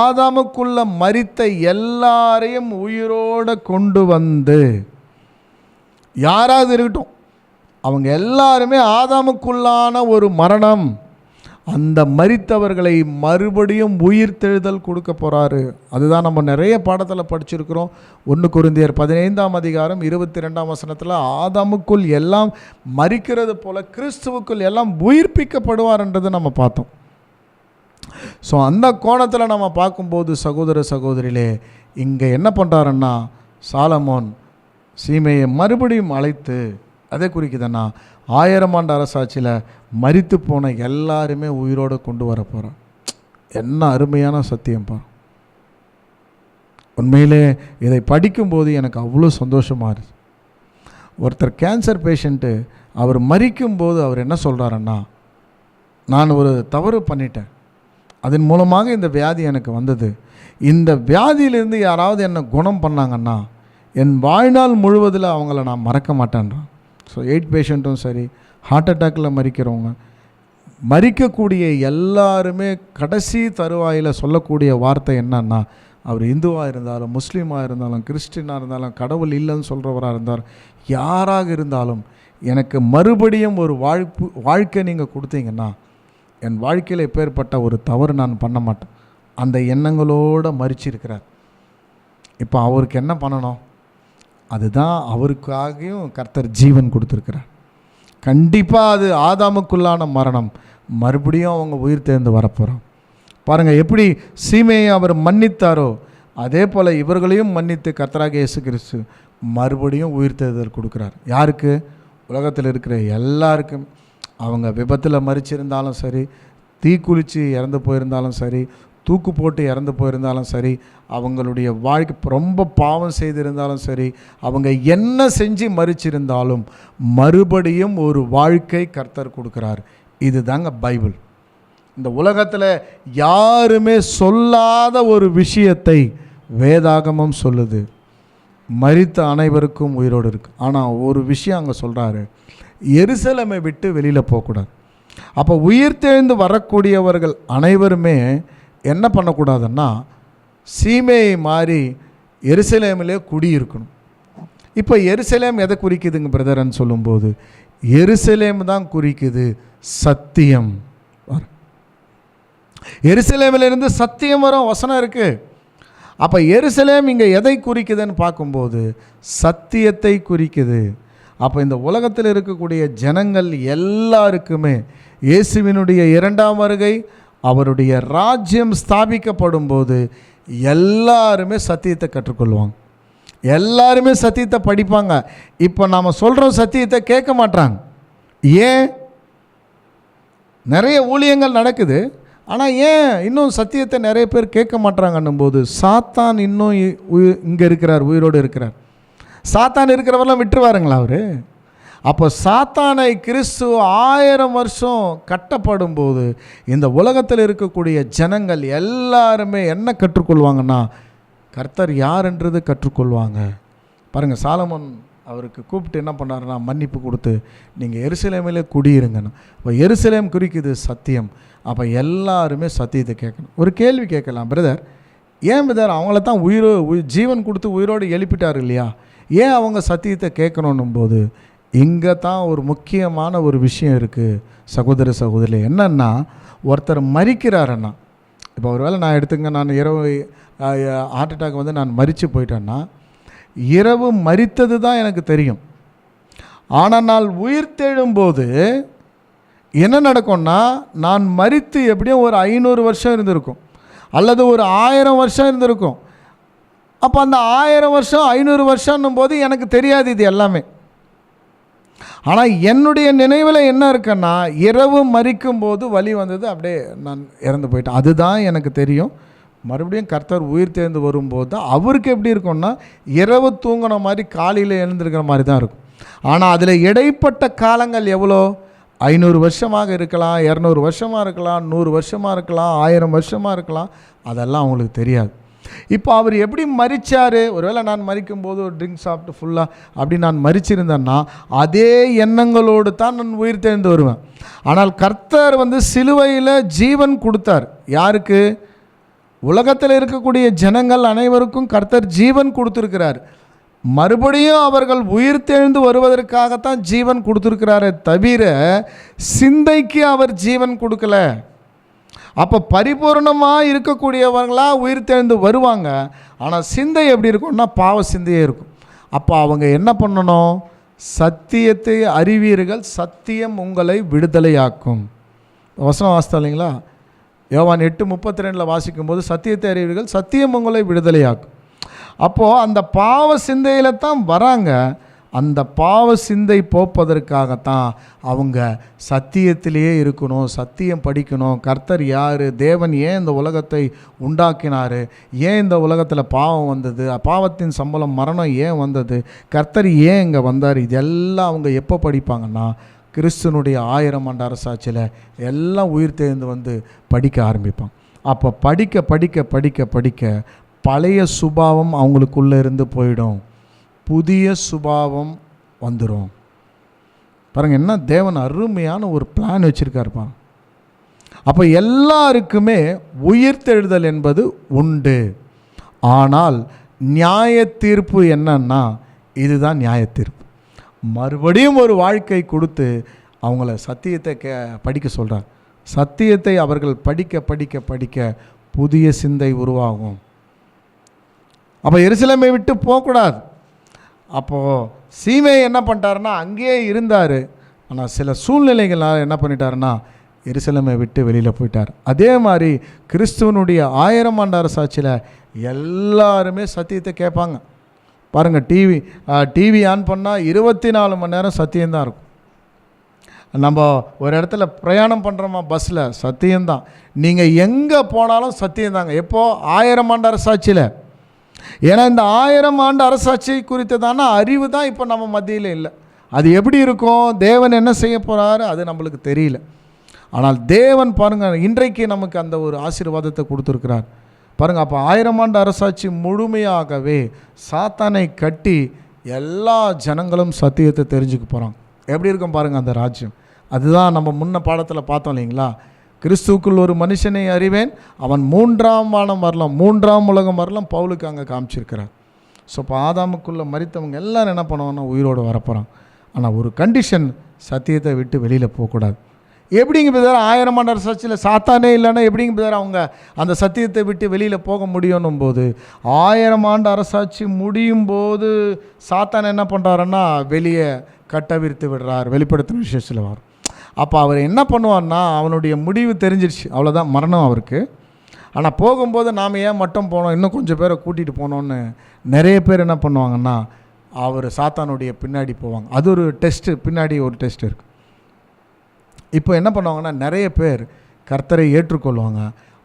ஆதாமுக்குள்ள மரித்த எல்லாரையும் உயிரோடு கொண்டு வந்து, யாராவது இருக்கட்டும், அவங்க எல்லாருமே ஆதாமுக்குள்ளான ஒரு மரணம், அந்த மரித்தவர்களை மறுபடியும் உயிர்த்தெழுதல் கொடுக்க போகிறாரு. அதுதான் நம்ம நிறைய பாடத்தில் படிச்சிருக்கிறோம். 1 கொரிந்தியர் 15ஆம் அதிகாரம் 22ஆம் வசனத்தில் ஆதாமுக்குள் எல்லாம் மரிக்கிறது போல கிறிஸ்துவுக்குள் எல்லாம் உயிர்ப்பிக்கப்படுவார்ன்றது நம்ம பார்த்தோம். ஸோ அந்த கோணத்தில் நம்ம பார்க்கும்போது சகோதர சகோதரிகளே, இங்கே என்ன பண்ணுறாருன்னா, சாலமோன் சீமையை மறுபடியும் அழைத்து, அதை குறிக்குதுன்னா 1000 ஆண்டு அரசாட்சியில் மரித்து போன எல்லாருமே உயிரோடு கொண்டு வர போகிறான். என்ன அருமையான சத்தியம் பாரு. உண்மையிலே இதை படிக்கும்போது எனக்கு அவ்வளோ சந்தோஷமாக இருக்குது. ஒருத்தர் கேன்சர் பேஷண்ட்டு, அவர் மரிக்கும்போது அவர் என்ன சொல்கிறாருன்னா, நான் ஒரு தவறு பண்ணிட்டேன், அதன் மூலமாக இந்த வியாதி எனக்கு வந்தது, இந்த வியாதியிலிருந்து யாராவது என்னை குணம் பண்ணாங்கன்னா என் வாழ்நாள் முழுவதில் அவங்கள நான் மறக்க மாட்டேன்றான். ஸோ எய்ட் பேஷண்ட்டும் சரி, ஹார்ட் அட்டாக்கில் மரிக்கிறவங்க, மரிக்கக்கூடிய எல்லாருமே கடைசி தருவாயில் சொல்லக்கூடிய வார்த்தை என்னன்னா, அவர் இந்துவாக இருந்தாலும், முஸ்லீமாக இருந்தாலும், கிறிஸ்டினாக இருந்தாலும், கடவுள் இல்லைன்னு சொல்கிறவராக இருந்தாலும், யாராக இருந்தாலும் எனக்கு மறுபடியும் ஒரு வாழ்க்கை நீங்கள் கொடுத்தீங்கன்னா என் வாழ்க்கையில் எப்பேற்பட்ட ஒரு தவறு நான் பண்ண மாட்டேன். அந்த எண்ணங்களோடு மரிச்சிருக்கிறார். இப்போ அவருக்கு என்ன பண்ணணும்? அதுதான் அவருக்காகவும் கர்த்தர் ஜீவன் கொடுத்துருக்கிறார். கண்டிப்பாக அது ஆதாமுக்குள்ளான மரணம். மறுபடியும் அவங்க உயிர் தேர்ந்து வரப்போகிறோம். பாருங்கள், எப்படி சீமையை அவர் மன்னித்தாரோ அதே போல் இவர்களையும் மன்னித்து கர்த்தராகிய இயேசு கிறிஸ்து மறுபடியும் உயிர் தேர்தல் கொடுக்குறார். யாருக்கு? உலகத்தில் இருக்கிற எல்லாருக்கும். அவங்க விபத்தில் மரிச்சிருந்தாலும் சரி, தீக்குளித்து இறந்து போயிருந்தாலும் சரி, தூக்கு போட்டு இறந்து போயிருந்தாலும் சரி, அவங்களுடைய வாழ்க்கை ரொம்ப பாவம் செய்திருந்தாலும் சரி, அவங்க என்ன செஞ்சு மரிச்சிருந்தாலும் மறுபடியும் ஒரு வாழ்க்கை கர்த்தர் கொடுக்குறார். இது தாங்க பைபிள். இந்த உலகத்தில் யாருமே சொல்லாத ஒரு விஷயத்தை வேதாகமம் சொல்லுது. மரித்த அனைவருக்கும் உயிரோடு இருக்குது. ஆனால் ஒரு விஷயம் அங்கே சொல்கிறாரு, எருசலேமை விட்டு வெளியில் போகக்கூடாது. அப்போ உயிர் தெழுந்து வரக்கூடியவர்கள் அனைவருமே என்ன பண்ணக்கூடாதுன்னா சீமையை மாறி எருசலேமிலே குடியிருக்கணும். இப்போ எருசலேம் எதை குறிக்குதுங்க பிரதர்ன்னு சொல்லும்போது, எருசலேம் தான் குறிக்குது சத்தியம். எருசலேமிலிருந்து சத்தியம் வரும் வசனம் இருக்குது. அப்போ எருசலேம் இங்கே எதை குறிக்குதுன்னு பார்க்கும்போது சத்தியத்தை குறிக்குது. அப்போ இந்த உலகத்தில் இருக்கக்கூடிய ஜனங்கள் எல்லாருக்குமே இயேசுவினுடைய இரண்டாம் வருகை, அவருடைய ராஜ்யம் ஸ்தாபிக்கப்படும் போது எல்லாருமே சத்தியத்தை கற்றுக்கொள்வாங்க. எல்லாருமே சத்தியத்தை படிப்பாங்க. இப்போ நாம் சொல்கிற சத்தியத்தை கேட்க மாட்டாங்க. ஏன்? நிறைய ஊழியங்கள் நடக்குது, ஆனால் ஏன் இன்னும் சத்தியத்தை நிறைய பேர் கேட்க மாட்டாங்கன்னும் போது சாத்தான் இன்னும் இங்கே இருக்கிறார், உயிரோடு இருக்கிறார். சாத்தான் இருக்கிறவரெல்லாம் விட்டுருவாருங்களா அவர்? அப்போ சாத்தானை கிறிஸ்து 1000 வருஷம் கட்டப்படும் போது இந்த உலகத்தில் இருக்கக்கூடிய ஜனங்கள் எல்லாருமே என்ன கற்றுக்கொள்வாங்கன்னா கர்த்தர் யார்ன்றது கற்றுக்கொள்வாங்க. பாருங்கள், சாலமோன் அவருக்கு கூப்பிட்டு என்ன பண்ணாருன்னா மன்னிப்பு கொடுத்து நீங்கள் எருசலேமிலே குடியிருங்கன்னு. இப்போ எருசலேம் குறிக்குது சத்தியம். அப்போ எல்லாருமே சத்தியத்தை கேட்கணும். ஒரு கேள்வி கேட்கலாம், பிரதர், ஏன் பிரதர் அவங்கள தான் ஜீவன் கொடுத்து உயிரோடு எழுப்பிட்டார் இல்லையா, ஏன் அவங்க சத்தியத்தை கேட்கணும் போது இங்கே தான் ஒரு முக்கியமான ஒரு விஷயம் இருக்குது சகோதர சகோதரி. என்னன்னா, ஒருத்தர் மரிக்கிறாருன்னா, இப்போ ஒரு வேளை நான் எடுத்துங்க, நான் இரவு ஹார்ட் அட்டாக் வந்து நான் மரித்து போயிட்டேன்னா இரவு மரித்தது தான் எனக்கு தெரியும். ஆனால் நான் உயிர் தேழும்போது என்ன நடக்கும்னா, நான் மரித்து எப்படியும் ஒரு 500 வருஷம் இருந்திருக்கும் அல்லது ஒரு 1000 வருஷம் இருந்திருக்கும். அப்போ அந்த 1000 வருஷம் 500 வருஷம்னும் போது எனக்கு தெரியாது இது எல்லாமே. ஆனால் என்னுடைய நினைவில் என்ன இருக்குன்னா, இரவு மரிக்கும்போது வலி வந்தது, அப்படியே நான் இறந்து போயிட்டேன், அதுதான் எனக்கு தெரியும். மறுபடியும் கர்த்தர் உயிர் தேர்ந்து வரும்போது தான் அவருக்கு எப்படி இருக்கும்னா இரவு தூங்கின மாதிரி காலையில் எழுந்திருக்கிற மாதிரி தான் இருக்கும். ஆனால் அதில் இடைப்பட்ட காலங்கள் எவ்வளோ? 500 வருஷமாக இருக்கலாம், 200 வருஷமாக இருக்கலாம், 100 வருஷமாக இருக்கலாம், 1000 வருஷமாக இருக்கலாம், அதெல்லாம் அவங்களுக்கு தெரியாது. இப்போ அவர் எப்படி மரித்தார்? ஒருவேளை நான் மரிக்கும்போது ஒரு ட்ரிங்க் சாப்பிட்டு ஃபுல்லாக அப்படி நான் மரிச்சிருந்தேன்னா அதே எண்ணங்களோடு தான் நான் உயிர் தேர்ந்து வருவேன். ஆனால் கர்த்தர் வந்து சிலுவையில் ஜீவன் கொடுத்தார். யாருக்கு? உலகத்தில் இருக்கக்கூடிய ஜனங்கள் அனைவருக்கும் கர்த்தர் ஜீவன் கொடுத்துருக்கிறார். மறுபடியும் அவர்கள் உயிர் தெழுந்து வருவதற்காகத்தான் ஜீவன் கொடுத்துருக்கிறாரே தவிர சிந்தைக்கு அவர் ஜீவன் கொடுக்கல. அப்போ பரிபூர்ணமாக இருக்கக்கூடியவர்களாக உயிர் தெழுந்து வருவாங்க. ஆனால் சிந்தை எப்படி இருக்கும்னா பாவ சிந்தையே இருக்கும். அப்போ அவங்க என்ன பண்ணணும்? சத்தியத்தை அறிவீர்கள், சத்தியம் உங்களை விடுதலையாக்கும். வசனம் வாசித்தோம் இல்லைங்களா? யோவான் 8:32 வாசிக்கும்போது சத்தியத்தை அறிவீர்கள், சத்தியம் உங்களை விடுதலையாக்கும். அப்போது அந்த பாவ சிந்தையில் தான் வராங்க. அந்த பாவ சிந்தை போப்பதற்காகத்தான் அவங்க சத்தியத்திலேயே இருக்கணும், சத்தியம் படிக்கணும். கர்த்தர் யார், தேவன் ஏன் இந்த உலகத்தை உண்டாக்கினார், ஏன் இந்த உலகத்தில் பாவம் வந்தது, பாவத்தின் சம்பளம் மரணம் ஏன் வந்தது, கர்த்தர் ஏன் இங்கே வந்தார், இதெல்லாம் அவங்க எப்போ படிப்பாங்கன்னா கிறிஸ்துனுடைய 1000 ஆண்டு அரசாட்சியில் எல்லாம் உயிர் தேர்ந்து வந்து படிக்க ஆரம்பிப்பாங்க. அப்போ படிக்க படிக்க படிக்க படிக்க பழைய சுபாவம் அவங்களுக்குள்ளே இருந்து போயிடும், புதிய சுபாவம் வந்துடும். பாருங்கள், என்ன தேவன் அருமையான ஒரு பிளான் வச்சுருக்காருப்பா. அப்போ எல்லாருக்குமே உயிர்த்தெழுதல் என்பது உண்டு. ஆனால் நியாய தீர்ப்பு என்னன்னா, இதுதான் நியாய தீர்ப்பு. மறுபடியும் ஒரு வாழ்க்கை கொடுத்து அவங்கள சத்தியத்தை படிக்க சொல்கிறார். சத்தியத்தை அவர்கள் படிக்க படிக்க படிக்க புதிய சிந்தை உருவாகும். அப்போ எருசலேமை விட்டு போகக்கூடாது. அப்போது சீமை என்ன பண்ணிட்டாருன்னா அங்கேயே இருந்தார். ஆனால் சில சூழ்நிலைகளால் என்ன பண்ணிட்டாருன்னா எருசலேமை விட்டு வெளியில் போயிட்டார். அதே மாதிரி கிறிஸ்துவனுடைய 1000 ஆண்டு அரசாட்சியில் எல்லாருமே சத்தியத்தை கேட்பாங்க. பாருங்கள், டிவி ஆன் பண்ணால் 24 மணி நேரம் சத்தியம்தான் இருக்கும். நம்ம ஒரு இடத்துல பிரயாணம் பண்ணுறோமா பஸ்ஸில், சத்தியம்தான். நீங்கள் எங்கே போனாலும் சத்தியம்தாங்க. எப்போது? 1000 ஆண்டு அரசாட்சியில். ஏன்னா இந்த 1000 ஆண்டு அரசாட்சி குறித்ததான அறிவு தான் இப்போ நம்ம மத்தியில் இல்லை. அது எப்படி இருக்கும், தேவன் என்ன செய்ய போகிறாரு அது நம்மளுக்கு தெரியல. ஆனால் தேவன் பாருங்கள் இன்றைக்கு நமக்கு அந்த ஒரு ஆசீர்வாதத்தை கொடுத்துருக்கிறார். பாருங்கள், அப்போ 1000 ஆண்டு அரசாட்சி முழுமையாகவே சாத்தானை கட்டி எல்லா ஜனங்களும் சத்தியத்தை தெரிஞ்சுக்க போகிறாங்க. எப்படி இருக்கும் பாருங்கள் அந்த ராஜ்யம். அதுதான் நம்ம முன்ன பாடத்தில் பார்த்தோம் இல்லைங்களா, கிறிஸ்துவுக்குள் ஒரு மனுஷனை அறிவேன், அவன் 3ஆம் வானம் வரலாம், 3ஆம் உலகம் வரலாம் பவுலுக்கு அங்கே காமிச்சிருக்கிறார். ஸோ இப்போ ஆதாமுக்குள்ளே மரித்தவங்க எல்லோரும் என்ன பண்ணுவாங்கன்னா உயிரோடு வரப்போகிறாங்க. ஆனால் ஒரு கண்டிஷன், சத்தியத்தை விட்டு வெளியில் போகக்கூடாது. எப்படிங்க பிதர் 1000 ஆண்டு அரசாட்சியில் சாத்தானே இல்லைன்னா எப்படிங்க பிதர் அவங்க அந்த சத்தியத்தை விட்டு வெளியில் போக முடியணும் போது, 1000 ஆண்டு அரசாட்சி முடியும் போது சாத்தான் என்ன பண்ணுறாருன்னா வெளியே கட்டவிழ்த்து விடுறார். வெளிப்படுத்தின விசேஷத்தில் வரும். அப்போ அவர் என்ன பண்ணுவார்னா அவனுடைய முடிவு தெரிஞ்சிருச்சு, அவ்வளோதான், மரணம் அவருக்கு. ஆனால் போகும்போது நாம் ஏன் மட்டும் போனோம், இன்னும் கொஞ்சம் பேரை கூட்டிகிட்டு போனோன்னு நிறைய பேர் என்ன பண்ணுவாங்கன்னா அவர் சாத்தானுடைய பின்னாடி போவாங்க. அது ஒரு டெஸ்ட்டு, பின்னாடி ஒரு டெஸ்ட் இருக்குது. இப்போ என்ன பண்ணுவாங்கன்னா நிறைய பேர் கர்த்தரை ஏற்றுக்கொள்வாங்க.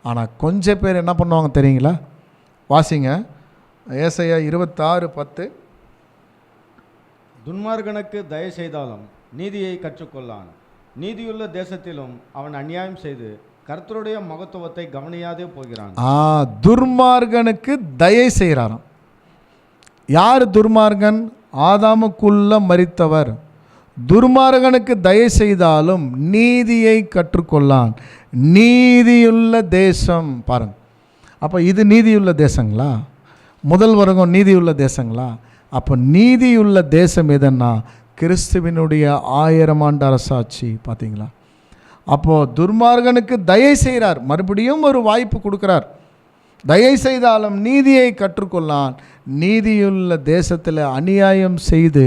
ஆனால் கொஞ்சம் பேர் என்ன பண்ணுவாங்க தெரியுங்களா? வாசிங்க, ஏசாயா 26:10. துன்மார்கனுக்கு தயவு செய்தாலும் நீதியை கற்றுக்கொள்ளான், நீதியுள்ள தேசத்திலும் அவன் அநியாயம் செய்து கர்த்தருடைய மகத்துவத்தை கவனியாதே போகிறான். துர்மார்கனுக்கு தயை செய்கிறாராம். யார் துர்மார்கன்? ஆதாமுக்குள்ள மரித்தவர். துர்மார்கனுக்கு தயை செய்தாலும் நீதியை கற்றுக்கொள்ளான், நீதியுள்ள தேசம். பாருங்க, அப்போ இது நீதியுள்ள தேசங்களா? முதல் வர்க்கம் நீதியுள்ள தேசங்களா? அப்போ நீதியுள்ள தேசம் எதுன்னா கிறிஸ்துவினுடைய 1000 ஆண்டு அரசாட்சி. பார்த்தீங்களா? அப்போது துர்மார்கனுக்கு தயை செய்கிறார், மறுபடியும் ஒரு வாய்ப்பு கொடுக்குறார். தயை செய்தாலும் நீதியை கற்றுக்கொள்ளான், நீதியுள்ள தேசத்தில் அநியாயம் செய்து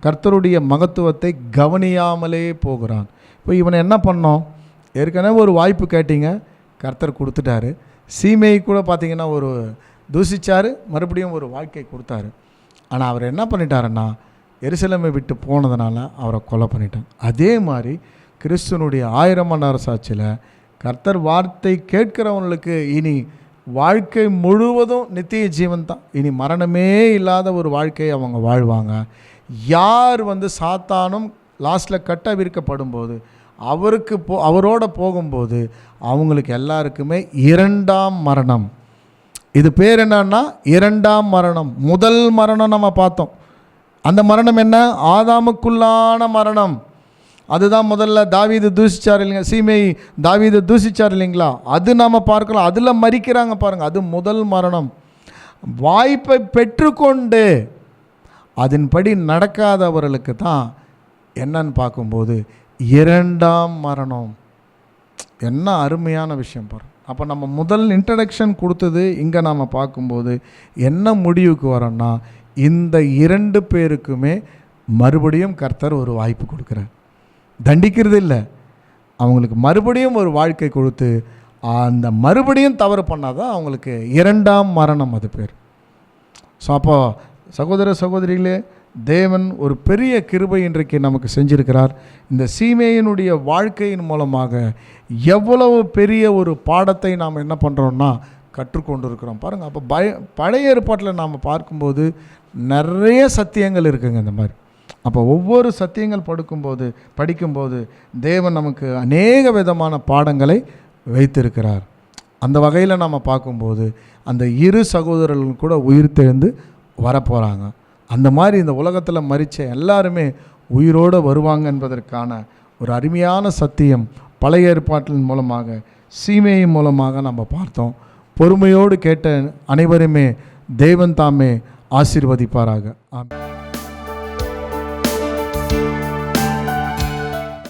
கர்த்தருடைய மகத்துவத்தை கவனியாமலே போகிறான். இப்போ இவனை என்ன பண்ணோம்? ஏற்கனவே ஒரு வாய்ப்பு கேட்டீங்க, கர்த்தர் கொடுத்துட்டாரு. சீமையை கூட பார்த்தீங்கன்னா ஒரு தூசிச்சார், மறுபடியும் ஒரு வாழ்க்கை கொடுத்தாரு. ஆனால் அவர் என்ன பண்ணிட்டாருன்னா எருசலேமை விட்டு போனதுனால அவரை கொலை பண்ணிட்டாங்க. அதே மாதிரி கிறிஸ்துவனுடைய 1000 ஆண்டு அரசாட்சியில் கர்த்தர் வார்த்தை கேட்கிறவங்களுக்கு இனி வாழ்க்கை முழுவதும் நித்திய ஜீவன் தான். இனி மரணமே இல்லாத ஒரு வாழ்க்கையை அவங்க வாழ்வாங்க. யார் சாத்தானும் லாஸ்ட்டில் கட்டவிழ்க்கப்படும் போது அவரோட போகும்போது அவங்களுக்கு எல்லாருக்குமே 2ஆம் மரணம். இது பேர் என்னன்னா 2ஆம் மரணம். முதல் மரணம் நம்ம பார்த்தோம். அந்த மரணம் என்ன? ஆதாமுக்குள்ளான மரணம். அதுதான் முதல்ல தாவீது தூசிச்சார் இல்லைங்க, சீமை தாவீது தூசிச்சார் இல்லைங்களா, அது நாம் பார்க்கலாம். அதில் மரிக்கிறாங்க பாருங்கள், அது முதல் மரணம். வாய்ப்பை பெற்றுக்கொண்டு அதன்படி நடக்காதவர்களுக்கு தான் என்னன்னு பார்க்கும்போது 2ஆம் மரணம். என்ன அருமையான விஷயம் பாருங்கள். அப்போ நம்ம முதல் இன்ட்ரடக்ஷன் கொடுத்தது இங்கே நாம் பார்க்கும்போது என்ன முடிவுக்கு வரோன்னா, இந்த 2 பேருக்குமே மறுபடியும் கர்த்தர் ஒரு வாய்ப்பு கொடுக்குறார். தண்டிக்கிறது இல்லை, அவங்களுக்கு மறுபடியும் ஒரு வாழ்க்கை கொடுத்து அந்த மறுபடியும் தவறு பண்ணால் தான் அவங்களுக்கு 2ஆம் மரணம் அது பேர். ஸோ அப்போ சகோதர சகோதரிகளே, தேவன் ஒரு பெரிய கிருபை இன்றைக்கு நமக்கு செஞ்சிருக்கிறார். இந்த சீமேயினுடைய வாழ்க்கையின் மூலமாக எவ்வளவு பெரிய ஒரு பாடத்தை நாம் என்ன பண்ணுறோன்னா கற்றுக்கொண்டு இருக்கிறோம் பாருங்கள். அப்போ பழைய ஏற்பாட்டில் நாம் பார்க்கும்போது நிறைய சத்தியங்கள் இருக்குங்க இந்த மாதிரி. அப்போ ஒவ்வொரு சத்தியங்கள் படிக்கும்போது தேவன் நமக்கு அநேக விதமான பாடங்களை வைத்திருக்கிறார். அந்த வகையில் நம்ம பார்க்கும்போது அந்த 2 சகோதரர்கள் கூட உயிர் தெழுந்து வரப்போகிறாங்க. அந்த மாதிரி இந்த உலகத்தில் மரித்த எல்லாருமே உயிரோடு வருவாங்க என்பதற்கான ஒரு அருமையான சத்தியம் பழைய ஏற்பாட்டின் மூலமாக சீமையின் மூலமாக நம்ம பார்த்தோம். பொறுமையோடு கேட்ட அனைவருமே தேவன் தாமே ஆசீர்வதிப்பாராக. ஆமென்.